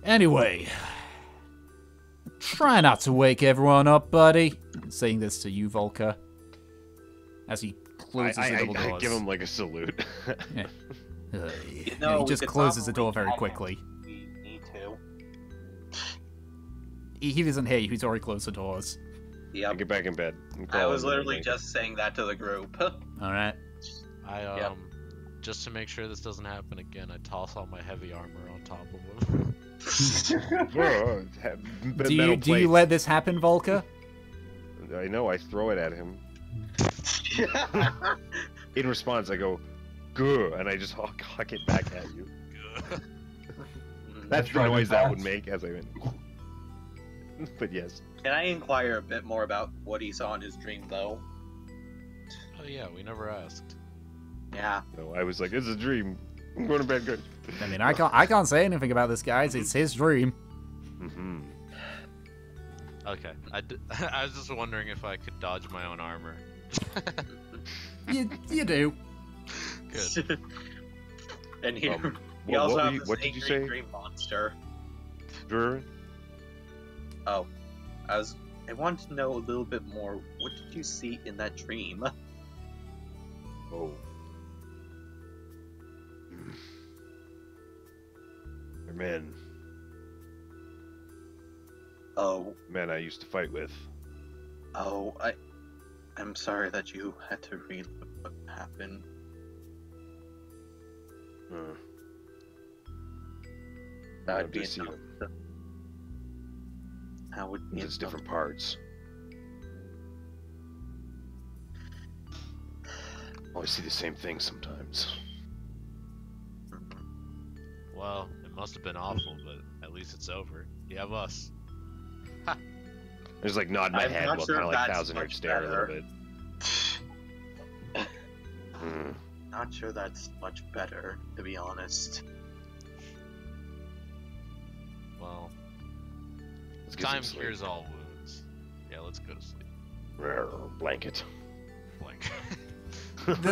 Anyway, try not to wake everyone up, buddy. Saying this to you, Volker, as he closes the double I doors. give him like a salute. Yeah. You He know, we just could closes the probably door very tag him quickly. if We need to. He doesn't hear you. He's already closed the doors. I Yep. get back in bed. And I crawl was in literally and just saying that to the group. All right. I Yep. just to make sure this doesn't happen again, I toss all my heavy armor on top of him. Whoa, Do you let this happen, Volker? I know. I throw it at him. In response, I go, "Good," and I just huck it back at you. That's the Try to noise that would pass. make as I went. But yes. Can I inquire a bit more about what he saw in his dream, though? Oh yeah, we never asked. Yeah. No, I was like, "It's a dream. I'm going to bed. Good." I mean, I can't say anything about this, guys. It's his dream. Mm-hmm. Okay, I was just wondering if I could dodge my own armor. You do. Good. And he, Um, he what- also what has were you- this what did you angry say? dream monster. Drew? Oh, I wanted to know a little bit more. What did you see in that dream? Oh. They're men I used to fight with. Oh, I'm sorry that you had to read what happened. That I've would be just seen enough. them. That would be It's enough. different parts. Always see the same thing sometimes. Well, it must have been awful, but at least it's over. You have us. There's like nod my I'm head not while sure kind of if like that's thousand yard much stare a little better. bit. Hmm. Not sure that's much better, to be honest. Well, Let's get some time sleep. cures all wounds. Yeah, let's go to sleep. Blanket. Blank.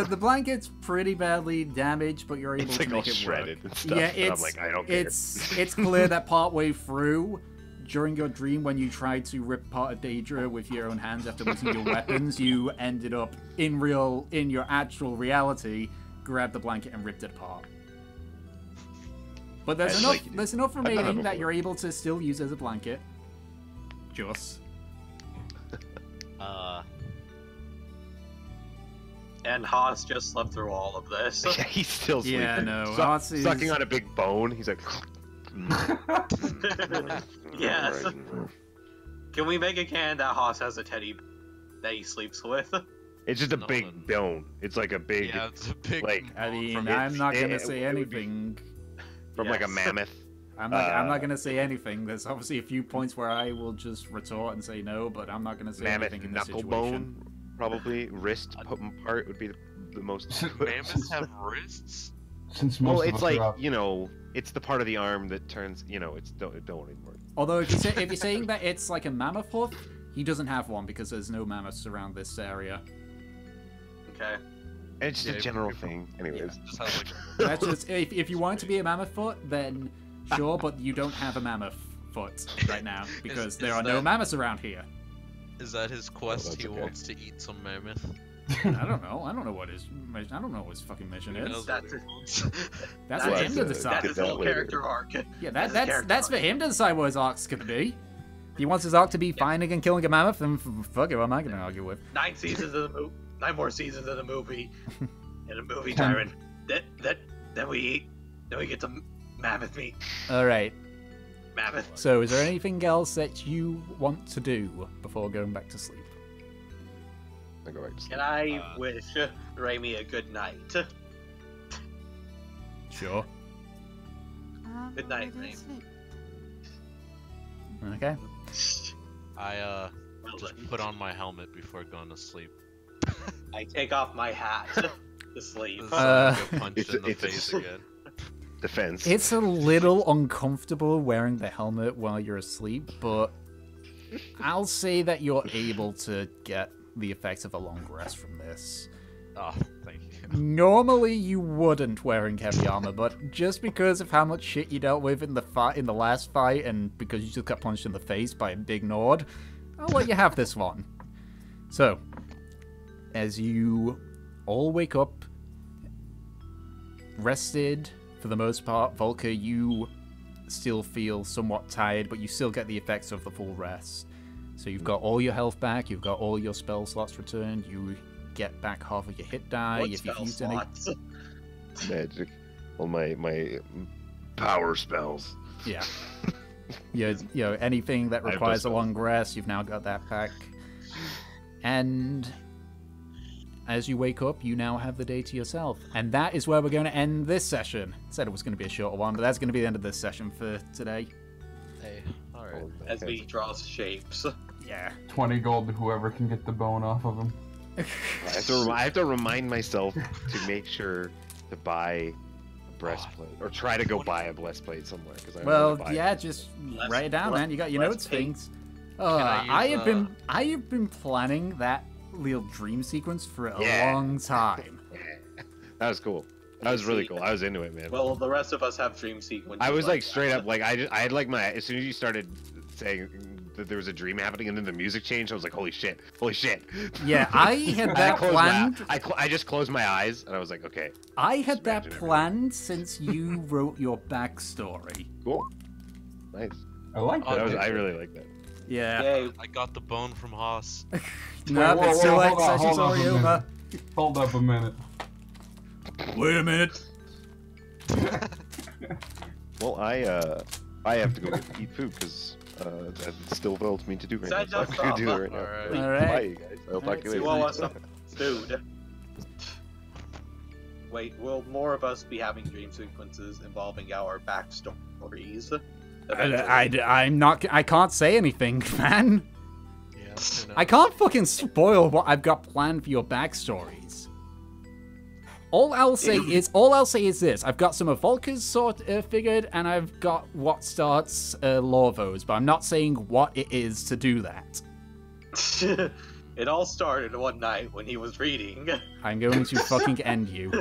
The blanket's pretty badly damaged, but you're able It's to like all make it shredded work. and stuff. Yeah, and I'm like, I don't care. it's clear that partway through, during your dream, when you tried to rip apart a Daedra with your own hands after losing your weapons, you ended up in your actual reality, grabbed the blanket and ripped it apart. But there's That's enough. like you do. There's enough I've done that remaining that before. you're able to still use as a blanket. Just. And Haas just slept through all of this. Yeah, he's still sleeping. Yeah, no. Suck- Haas is- Sucking on a big bone. He's like. Yes. Can we make a canon that Haas has a teddy that he sleeps with? It's just a No, big bone. It's like a big, Yeah, it's a big. like, I mean, From I'm it- not gonna it- say it would be- anything. from like a Yes. mammoth. I'm not gonna say anything. There's obviously a few points where I will just retort and say no, but I'm not gonna say Mammoth anything in this knuckle situation. bone, probably. Wrist part would be the most. Mammoths have wrists. Since most Well, of it's us like, are out, you know, it's the part of the arm that turns, you know, it's don't anymore. Although if you're saying that it's like a mammoth hoof, he doesn't have one because there's no mammoths around this area. Okay. And it's just Yeah, a general thing. Anyways. Just has like. That's just if you want it to be a mammoth foot, then sure, but you don't have a mammoth foot right now because there is are no that- mammoths around here. Is that his quest? that's He okay. wants to eat some mammoth. I don't know. I don't know what his fucking mission Who is. knows? That's it. That's Well, for him to that's decide. That's his that whole later. character arc. Yeah, That's his that's character for arc. him to decide what his arc's gonna be. If he wants his arc to be finding and killing a mammoth, then fuck it, what am I gonna argue with? 9 seasons of the movie. 9 more seasons of the movie. And a movie, Ten. Tyron. Then we eat. Then we get some mammoth meat. Alright, Mammoth. so is there anything else that you want to do before going back to sleep? I go back to sleep. Can I wish Raimi a good night? Sure. Good night, Go to mate. sleep. Okay. I Well just then, put on my helmet before going to sleep. I take off my hat to sleep. This is Uh, get punched It's- in the it's a- face again. Defense. It's a little uncomfortable wearing the helmet while you're asleep, but I'll say that you're able to get the effects of a long rest from this. Oh, thank you. Normally you wouldn't wearing heavy armor, but just because of how much shit you dealt with in the last fight, and because you just got punched in the face by a big Nord, I'll let you have this one. So, as you all wake up, rested for the most part, Volker, you still feel somewhat tired, but you still get the effects of the full rest. So you've got all your health back, you've got all your spell slots returned, you get back half of your hit die. What If you've spell used any, slots? Magic. Well, my power spells. yeah, anything that I have requires a those long rest, you've now got that back. And as you wake up, you now have the day to yourself. And that is where we're going to end this session. Said it was going to be a shorter one, but that's going to be the end of this session for today. Hey, alright. As we draw shapes. Yeah. 20 gold to whoever can get the bone off of him. I have to remind myself to make sure to buy a breastplate or try to go buy a breastplate somewhere. Cause I Well, want to buy yeah, it. just Less- write it down, less- man. You got your less notes, paint. things. I use, I have been planning that little dream sequence for a Yeah. long time. That was cool. That was really cool. I was into it, man. Well, the rest of us have dream sequences. I was like straight that. up like I had like my as soon as you started saying that there was a dream happening and then the music changed, I was like, holy shit. Yeah, I had I that closed planned. I just closed my eyes and I was like, okay, I had that imagine planned since you wrote your backstory. cool, nice. I like Oh, that. I really like that. Yeah. Yay. I got the bone from Haas. No, Whoa, it's too whoa, late. hold on, Session's hold on already a over. minute. Hold up a minute. Wait a minute. Well, I have to go eat food because that still tells me to do right now. That So I'm does gonna do stop. it right now. Alright. All right. Bye, you guys. I'll talk Alright, to you see later. you Well, later. what's up, dude? Wait, will more of us be having dream sequences involving our backstories? eventually? I'm not. I can't say anything, man. Yeah, I can't fucking spoil what I've got planned for your backstories. All I'll say is this: I've got some of Volker's sort figured, and I've got what starts Lorvo's, but I'm not saying what it is to do that. It all started one night when he was reading. I'm going to fucking end you.